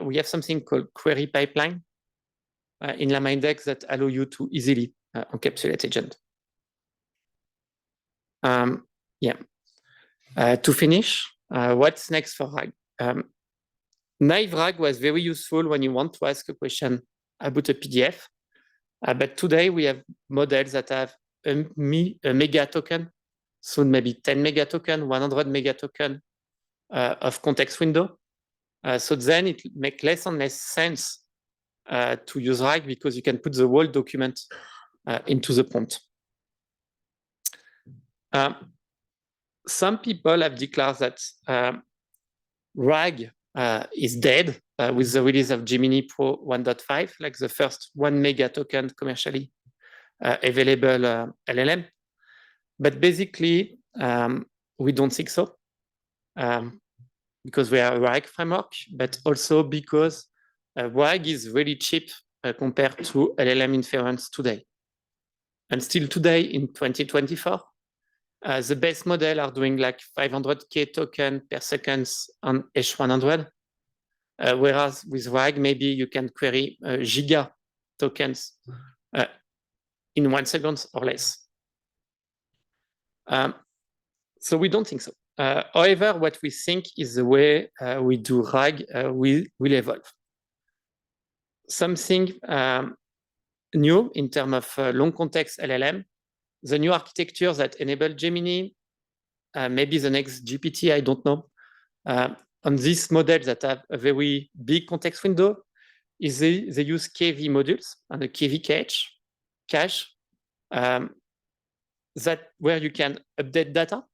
we have something called query pipeline in LlamaIndex that allow you to easily encapsulate agent. To finish, what's next for RAG? Naive RAG was very useful when you want to ask a question about a PDF. But today we have models that have a mega token, soon maybe 10 mega token, 100 mega token of context window. So then it makes less and less sense to use RAG because you can put the whole document into the prompt. Some people have declared that RAG is dead with the release of Gemini Pro 1.5, like the first 1 mega token commercially available LLM. But basically, we don't think so. Because we are a RAG framework, but also because RAG is really cheap compared to LLM inference today. And still today in 2024, the base model are doing like 500K token per second on H100. Whereas with RAG, maybe you can query giga tokens in 1 second or less. So we don't think so. However, what we think is the way we do RAG will evolve. Something new in terms of long context LLM, the new architecture that enable Gemini, maybe the next GPT, I don't know, on this model that have a very big context window, is they use KV modules and a KV cache that where you can update data.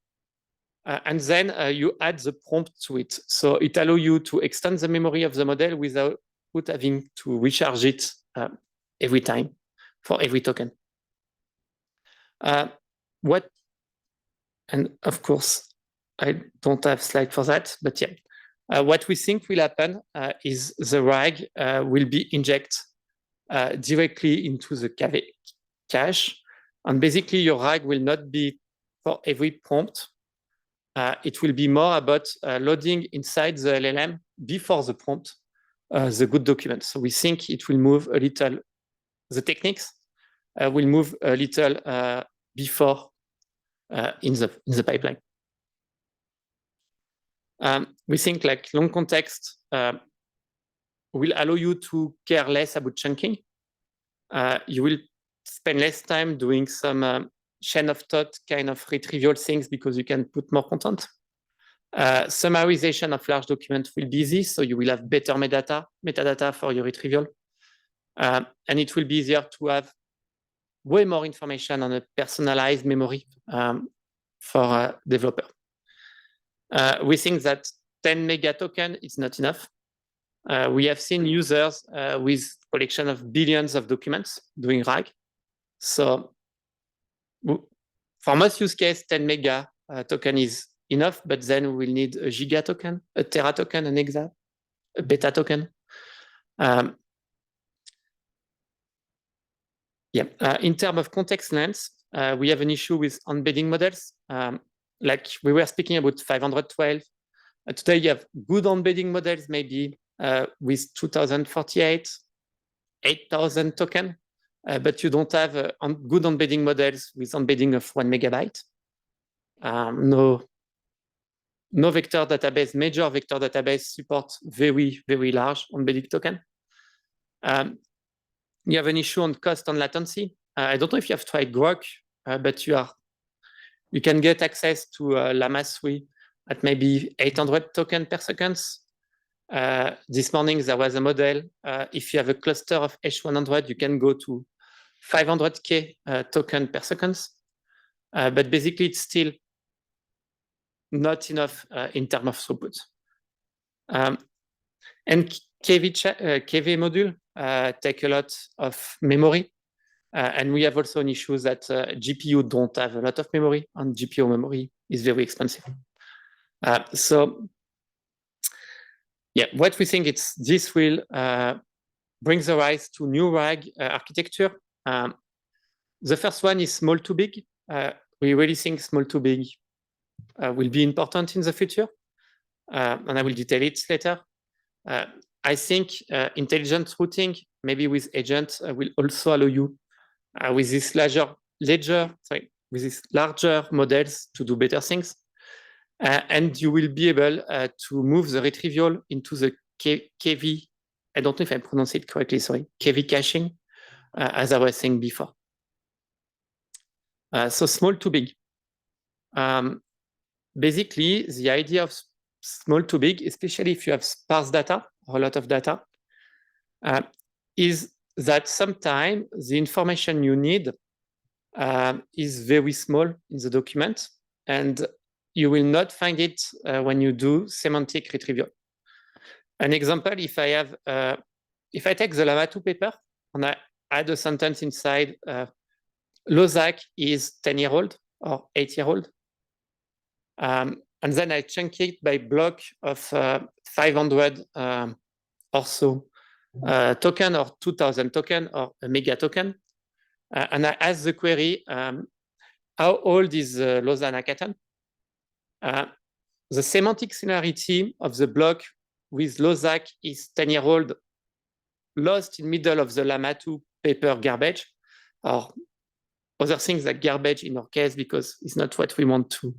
And then you add the prompt to it. So it allows you to extend the memory of the model without having to recharge it every time for every token. And of course, I don't have slide for that, but yeah. What we think will happen is the RAG will be injected directly into the KV cache. And basically, your RAG will not be for every prompt. It will be more about loading inside the LLM before the prompt, the good document. So we think it will move a little, the techniques will move a little before in the pipeline. We think like long context will allow you to care less about chunking. You will spend less time doing some chain of thought kind of retrieval things because you can put more content. Summarization of large documents will be easy, so you will have better metadata for your retrieval. And it will be easier to have way more information on a personalized memory for a developer. We think that 10 mega token is not enough. we have seen users with collection of billions of documents doing RAG. So for most use case, 10 mega token is enough, but then we'll need a giga token, a tera token, an exa, a beta token. In terms of context length, we have an issue with embedding models. Like we were speaking about 512. Today you have good embedding models, maybe with 2048, 8,000 token, but you don't have good embedding models with embedding of 1 megabyte. No vector database, major vector database supports very, very large embedding token. You have an issue on cost and latency. I don't know if you have tried Grok, but you can get access to Llama 3 at maybe 800 tokens per second. This morning there was a model. If you have a cluster of H100, you can go to 500K token per second. But basically, it's still not enough in terms of throughput. And KV module take a lot of memory. And we have also an issue that GPU don't have a lot of memory, and GPU memory is very expensive. So yeah, what we think this will bring the rise to new RAG architecture. The first one is small to big. We really think small to big will be important in the future, and I will detail it later. I think intelligent routing, maybe with agents, will also allow you with this with these larger models to do better things. And you will be able to move the retrieval into the KV. I don't know if I pronounce it correctly, sorry, KV caching, as I was saying before. So small to big. Basically, the idea of small to big, especially if you have sparse data or a lot of data, is that sometimes the information you need is very small in the document, and you will not find it when you do semantic retrieval. An example, if I take the Llama 2 paper and I add a sentence inside, Lozak is 10-year-old or 8-year-old, and then I chunk it by block of 500 or so token or 2000 token or a mega token. And I ask the query, how old is Lausanne hackathon? The semantic similarity of the block with Lozak is 10-year-old lost in middle of the Llama 2 paper garbage, or other things like garbage in our case, because it's not what we want to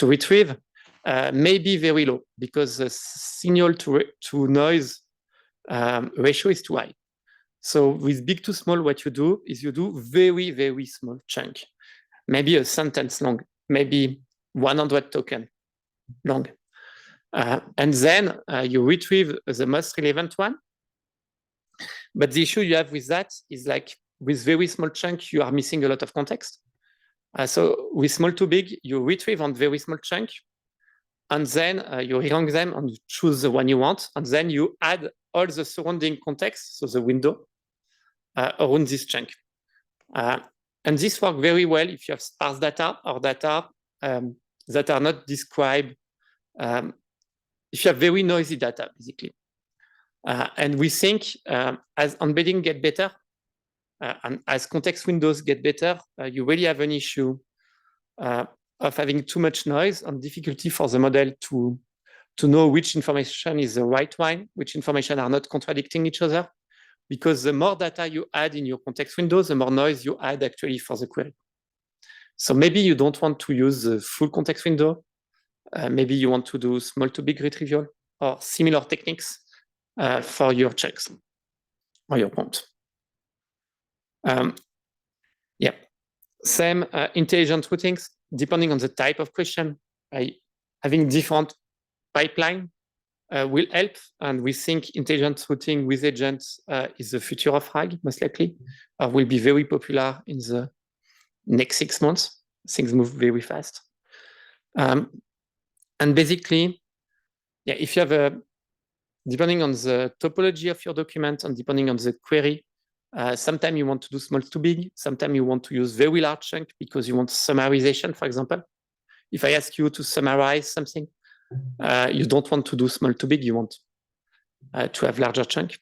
retrieve, may be very low because the signal to noise ratio is too high. So with big to small, what you do is you do very, very small chunk, maybe a sentence long, maybe 100 token long. And then you retrieve the most relevant one. But the issue you have with that is like with very small chunk, you are missing a lot of context. So with small to big, you retrieve on very small chunk, and then you rerank them and you choose the one you want, and then you add all the surrounding context, so the window, around this chunk. And this works very well if you have sparse data or data that are not described, if you have very noisy data, basically. And we think as embedding get better, and as context windows get better, you really have an issue of having too much noise and difficulty for the model to know which information is the right one, which information are not contradicting each other, because the more data you add in your context windows, the more noise you add actually for the query. So maybe you don't want to use the full context window. Maybe you want to do small to big retrieval or similar techniques for your checks or your prompt. Yeah, same intelligent routings, depending on the type of question, having different pipeline will help. And we think intelligent routing with agents is the future of RAG, most likely, will be very popular in the next 6 months. Things move very fast. And basically, yeah, if you have depending on the topology of your document and depending on the query, sometimes you want to do small to big, sometimes you want to use very large chunk because you want summarization, for example. If I ask you to summarize something, you don't want to do small to big, you want to have larger chunk.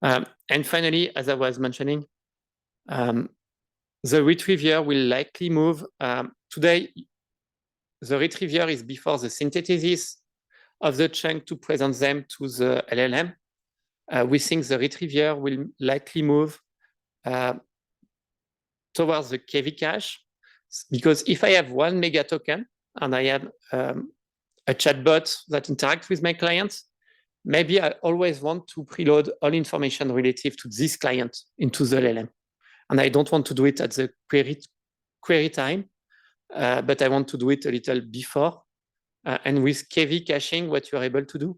And finally, as I was mentioning, the retriever will likely move. Today, the retriever is before the synthesis of the chunk to present them to the LLM. We think the retriever will likely move towards the KV cache, because if I have 1 mega token and I have a chatbot that interacts with my clients, maybe I always want to preload all information relative to this client into the LLM. And I don't want to do it at the query time, but I want to do it a little before. And with KV caching, what you're able to do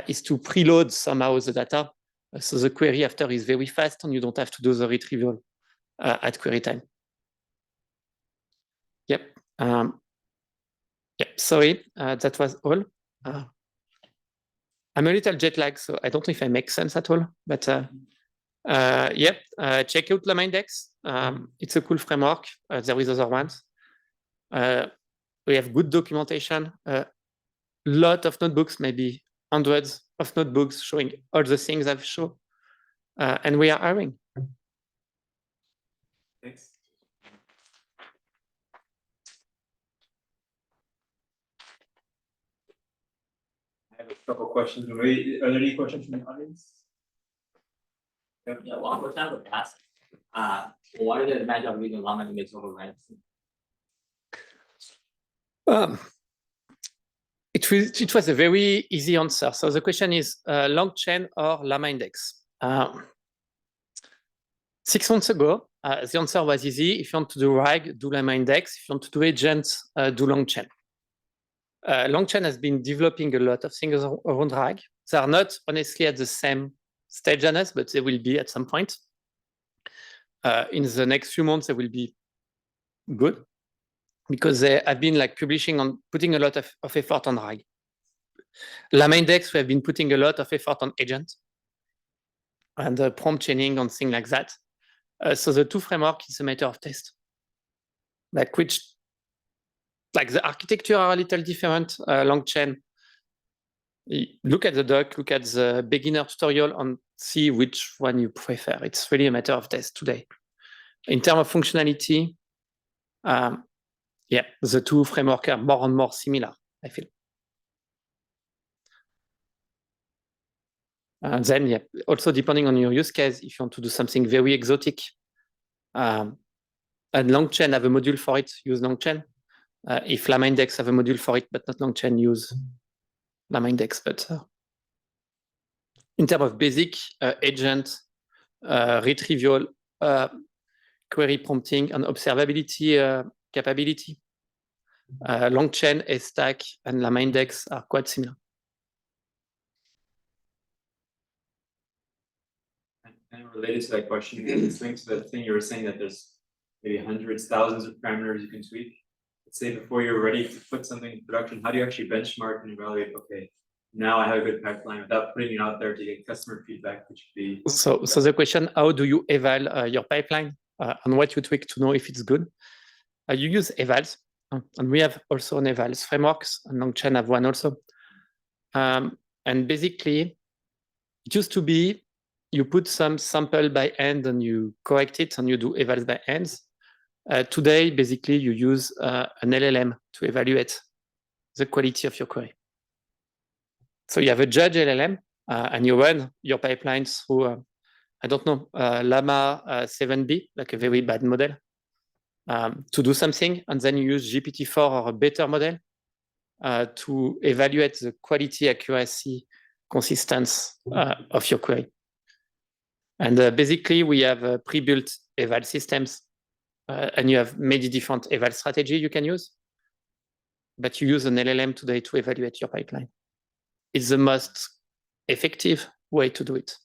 is to preload somehow the data. So the query after is very fast and you don't have to do the retrieval at query time. Yep. Sorry, that was all. I'm a little jet lagged, so I don't know if I make sense at all, but check out LlamaIndex. It's a cool framework. There is other ones. We have good documentation, a lot of notebooks, maybe hundreds of notebooks showing all the things I've shown, and we are hiring. Thanks. I have a couple questions. Are there any questions from the audience? Yeah, one question I would ask, what is the advantage of using LlamaIndex over ransom? It was a very easy answer. So the question is LangChain or LlamaIndex? 6 months ago, the answer was easy. If you want to do RAG, do LlamaIndex. If you want to do agents, do LangChain. LangChain has been developing a lot of things around RAG. They are not honestly at the same stage as us, but they will be at some point. In the next few months, they will be good because they have been like publishing on putting a lot of effort on RAG. LlamaIndex, we have been putting a lot of effort on agent and prompt chaining and things like that. So the two framework is a matter of taste. Like the architecture are a little different. LangChain, look at the doc, look at the beginner tutorial and see which one you prefer. It's really a matter of taste today. In terms of functionality, the two frameworks are more and more similar, I feel. And then, also depending on your use case, if you want to do something very exotic, and LangChain have a module for it, use LangChain. If LlamaIndex have a module for it, but not LangChain, use LlamaIndex. But in terms of basic agent, retrieval, query prompting, and observability capability, LangChain, Stack, and LlamaIndex are quite similar. And related to that question, listening to the thing you were saying that there's maybe hundreds, thousands of parameters you can tweak. Let's say before you're ready to put something in production, how do you actually benchmark and evaluate? Okay, now I have a good pipeline without putting it out there to get customer feedback, which would be. So the question: how do you eval your pipeline and what you tweak to know if it's good? You use evals, and we have also an evals frameworks, and LangChain have one also. And basically, it used to be you put some sample by hand and you correct it and you do evals by hands. Today, basically, you use an LLM to evaluate the quality of your query. So you have a judge LLM and you run your pipelines through, I don't know, Llama 7B, like a very bad model, to do something. And then you use GPT-4 or a better model to evaluate the quality, accuracy, consistency of your query. And basically, we have pre-built eval systems, and you have many different eval strategies you can use. But you use an LLM today to evaluate your pipeline. It's the most effective way to do it.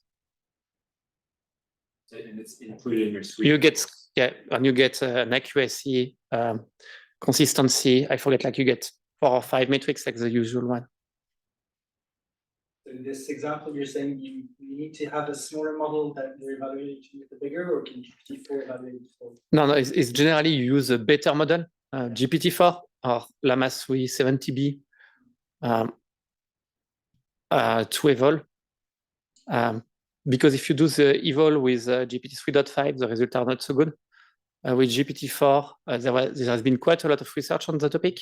And it's included in your suite. You get, and you get an accuracy, consistency. I forget, like you get 4 or 5 metrics, like the usual one. So in this example, you're saying you need to have a smaller model that you're evaluating with the bigger, or can GPT-4 evaluate it for? No, it's generally you use a better model, GPT-4 or Llama 3 70B to evolve. Because if you do the evolve with GPT 3.5, the results are not so good. With GPT-4, there has been quite a lot of research on the topic,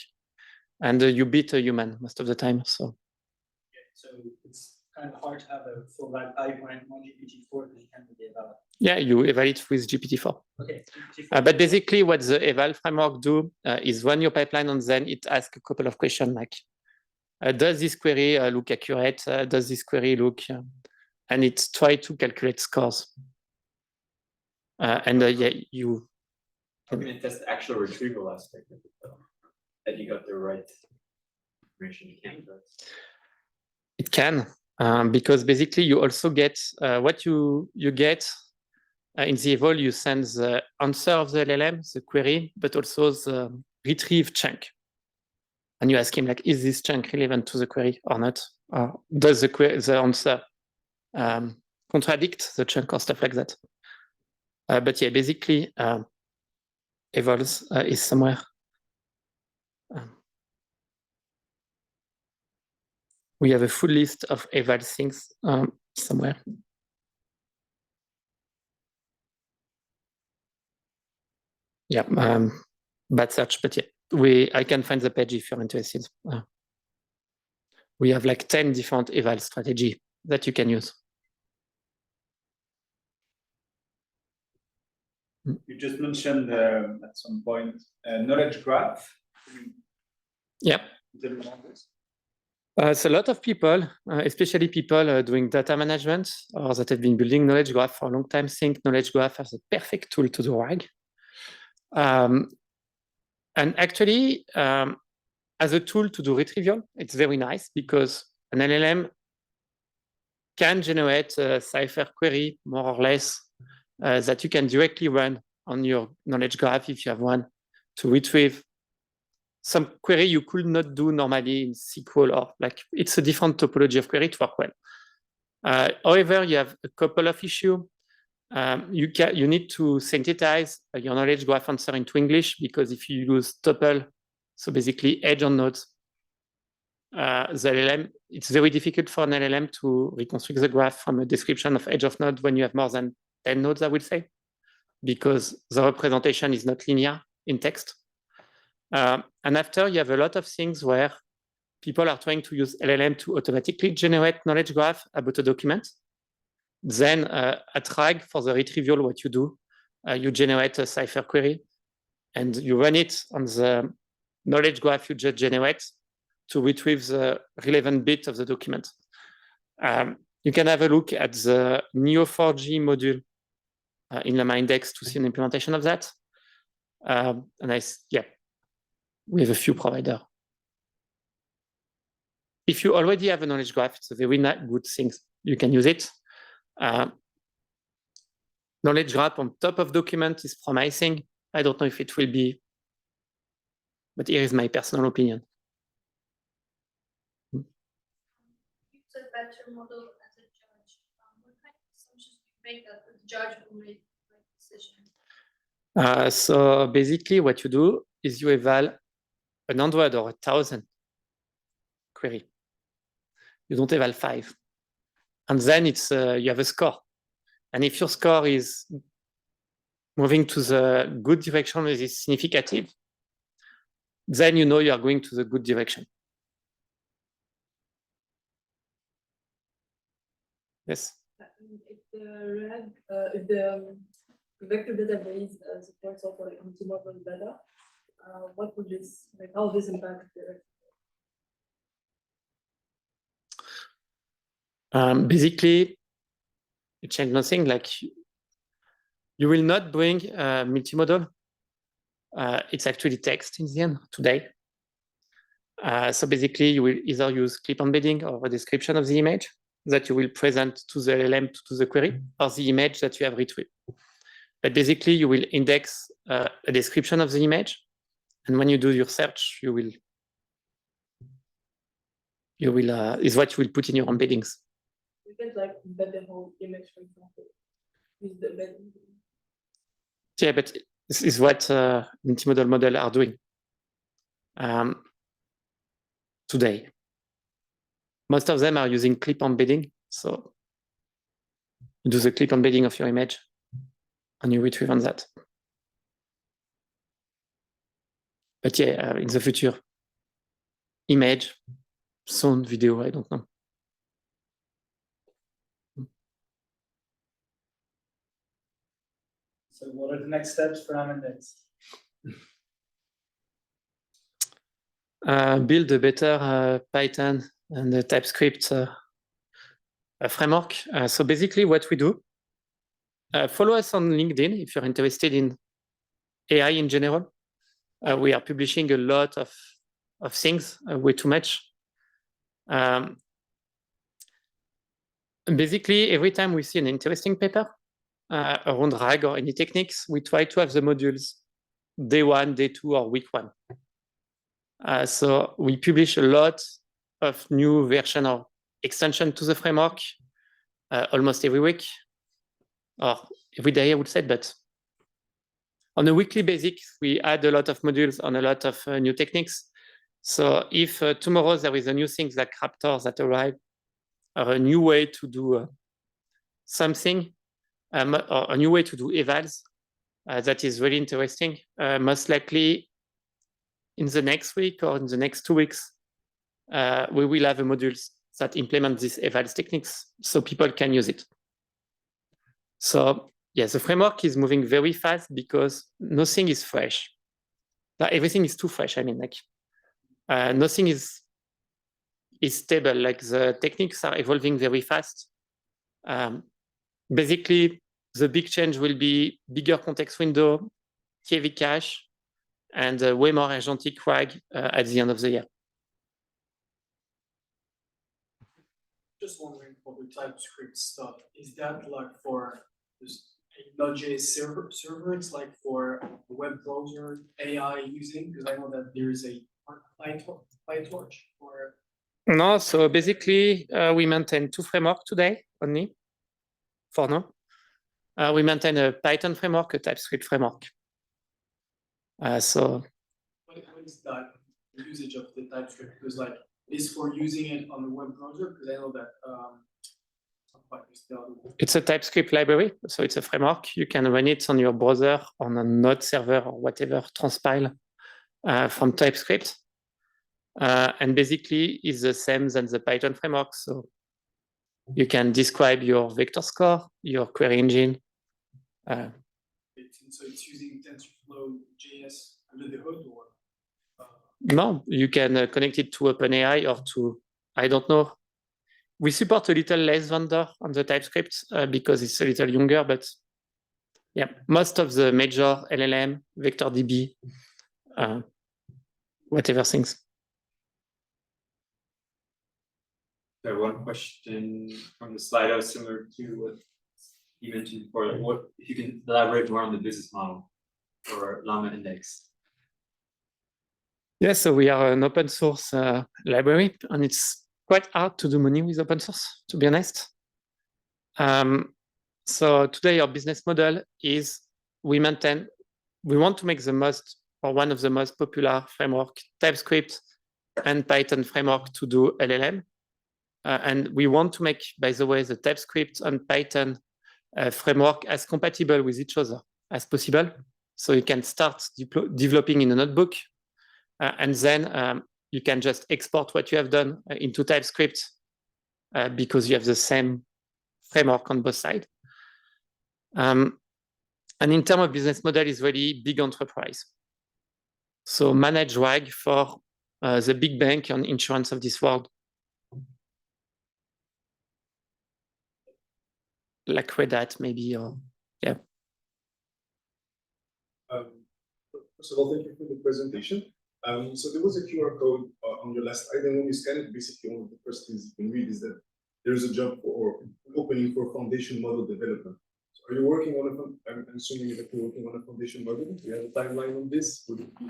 and you beat a human most of the time. So it's kind of hard to have a full pipeline on GPT-4 because you can't really evaluate. Yeah, you evaluate with GPT-4. Okay. But basically, what the eval framework do is run your pipeline, and then it asks a couple of questions like, does this query look accurate? Does this query look, and it try to calculate scores. And yeah, you. How can it test the actual retrieval aspect of it, though? That you got the right information you can. It can, because basically you also get what you get in the eval. You send the answer of the LLM, the query, but also the retrieve chunk. And you ask him like, is this chunk relevant to the query or not? Or does the answer contradict the chunk or stuff like that? But yeah, basically, evals is somewhere. We have a full list of eval things somewhere. Yeah, bad search, but yeah, I can find the page if you're interested. We have like 10 different eval strategy that you can use. You just mentioned at some point knowledge graph. Yeah. So a lot of people, especially people doing data management or that have been building knowledge graph for a long time, think knowledge graph as a perfect tool to do RAG. And actually, as a tool to do retrieval, it's very nice because an LLM can generate a Cypher query, more or less, that you can directly run on your knowledge graph if you have one, to retrieve some query you could not do normally in SQL, or like it's a different topology of query to work well. However, you have a couple of issues. You need to synthesize your knowledge graph answer into English, because if you use tuple, so basically edge on nodes, the LLM, it's very difficult for an LLM to reconstruct the graph from a description of edge of node when you have more than 10 nodes, I would say, because the representation is not linear in text. And after, you have a lot of things where people are trying to use LLM to automatically generate knowledge graph about a document. Then at RAG, for the retrieval, what you do, you generate a Cypher query and you run it on the knowledge graph you just generate to retrieve the relevant bit of the document. You can have a look at the Neo4j module in LlamaIndex to see an implementation of that. Yeah, we have a few providers. If you already have a knowledge graph, it's a very good thing. You can use it. Knowledge graph on top of document is promising. I don't know if it will be, but here is my personal opinion. Use a better model as a judge. What kind of assumptions do you make that the judge will make the right decision? So basically what you do is you eval 100 or 1,000 query. You don't eval 5. And then it's you have a score. And if your score is moving to the good direction, is it significative, then you know you are going to the good direction. Yes? If the RAG, if the vector database supports also like multimodal data, what would this, like, how this impact the basically, you change nothing. Like you will not bring multimodal. It's actually text in the end today. So basically, you will either use clip embedding or a description of the image that you will present to the LLM to do the query, or the image that you have retrieved. But basically, you will index a description of the image, and when you do your search, you will you will is what you will put in your embeddings. You can like embed the whole image, for example. Use the embedding. Yeah, but this is what multimodal models are doing today. Most of them are using clip embedding. So you do the clip embedding of your image and you retrieve on that. But yeah, in the future, image, soon video, I don't know. So what are the next steps for LlamaIndex? Build a better Python and the TypeScript framework. So basically what we do, follow us on LinkedIn if you're interested in AI in general. We are publishing a lot of things, way too much. Basically, every time we see an interesting paper around RAG or any techniques, we try to have the modules day 1, day 2, or week 1. So we publish a lot of new version or extension to the framework almost every week, or every day, I would say, but on a weekly basis, we add a lot of modules on a lot of new techniques. So if tomorrow there is a new thing like Raptors that arrive, or a new way to do something, or a new way to do evals that is really interesting, most likely in the next week or in the next 2 weeks, we will have a modules that implement these evals techniques so people can use it. So yes, the framework is moving very fast because nothing is fresh. Everything is too fresh. I mean, like nothing is stable. Like the techniques are evolving very fast. Basically, the big change will be bigger context window, heavy cache, and way more agentic RAG at the end of the year. Just wondering for the TypeScript stuff, is that like for just a Node.js server? It's like for a web browser AI using? Because I know that there is a PyTorch or. No, so basically we maintain 2 frameworks today only, for now. We maintain a Python framework, a TypeScript framework. So. What is that usage of the TypeScript? Because like, is for using it on the web browser? Because I know that it's a TypeScript library, so it's a framework. You can run it on your browser, on a Node server or whatever, transpile from TypeScript. And basically is the same than the Python framework. So you can describe your vector score, your query engine. So it's using TensorFlow JS under the hood, or? No, you can connect it to OpenAI or to, I don't know. We support a little less vendor on the TypeScript because it's a little younger, but yeah, most of the major LLM, VectorDB, whatever things. There one question from the slide that was similar to what you mentioned before. Like what if you can elaborate more on the business model for LlamaIndex? Yeah, so we are an open source library, and it's quite hard to do money with open source, to be honest. So today our business model is we want to make the most, or one of the most popular framework, TypeScript and Python framework to do LLM. And we want to make, by the way, the TypeScript and Python framework as compatible with each other as possible. So you can start developing in a notebook, and then you can just export what you have done into TypeScript because you have the same framework on both sides. And in terms of business model, is really big enterprise. So manage RAG for the big bank and insurance of this world. Like Red Hat, maybe, or yeah. First of all, thank you for the presentation. So there was a QR code on your last slide, and when you scan it, basically one of the first things you can read is that there is a job for an opening for foundation model development. So are you working on I'm assuming that you're working on a foundation model. Do you have a timeline on this? Would it be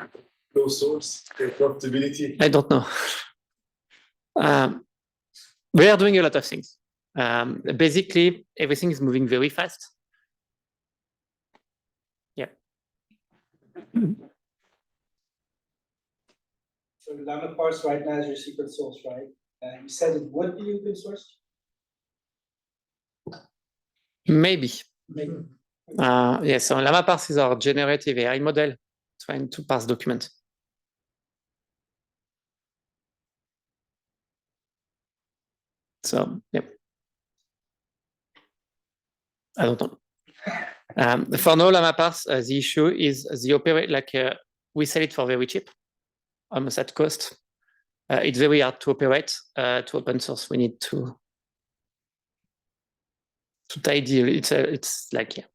closed source, profitability? I don't know. We are doing a lot of things. Basically, everything is moving very fast. Yeah. So Llama parse right now is your secret source, right? You said it would be open source? Maybe. Maybe. Yes, so Llama parse is our generative AI model trying to parse documents. So, yep. I don't know. For now, Llama parse, the issue is the operate, like we sell it for very cheap, almost at cost. It's very hard to operate to open source. We need to tidy. It's like, yeah.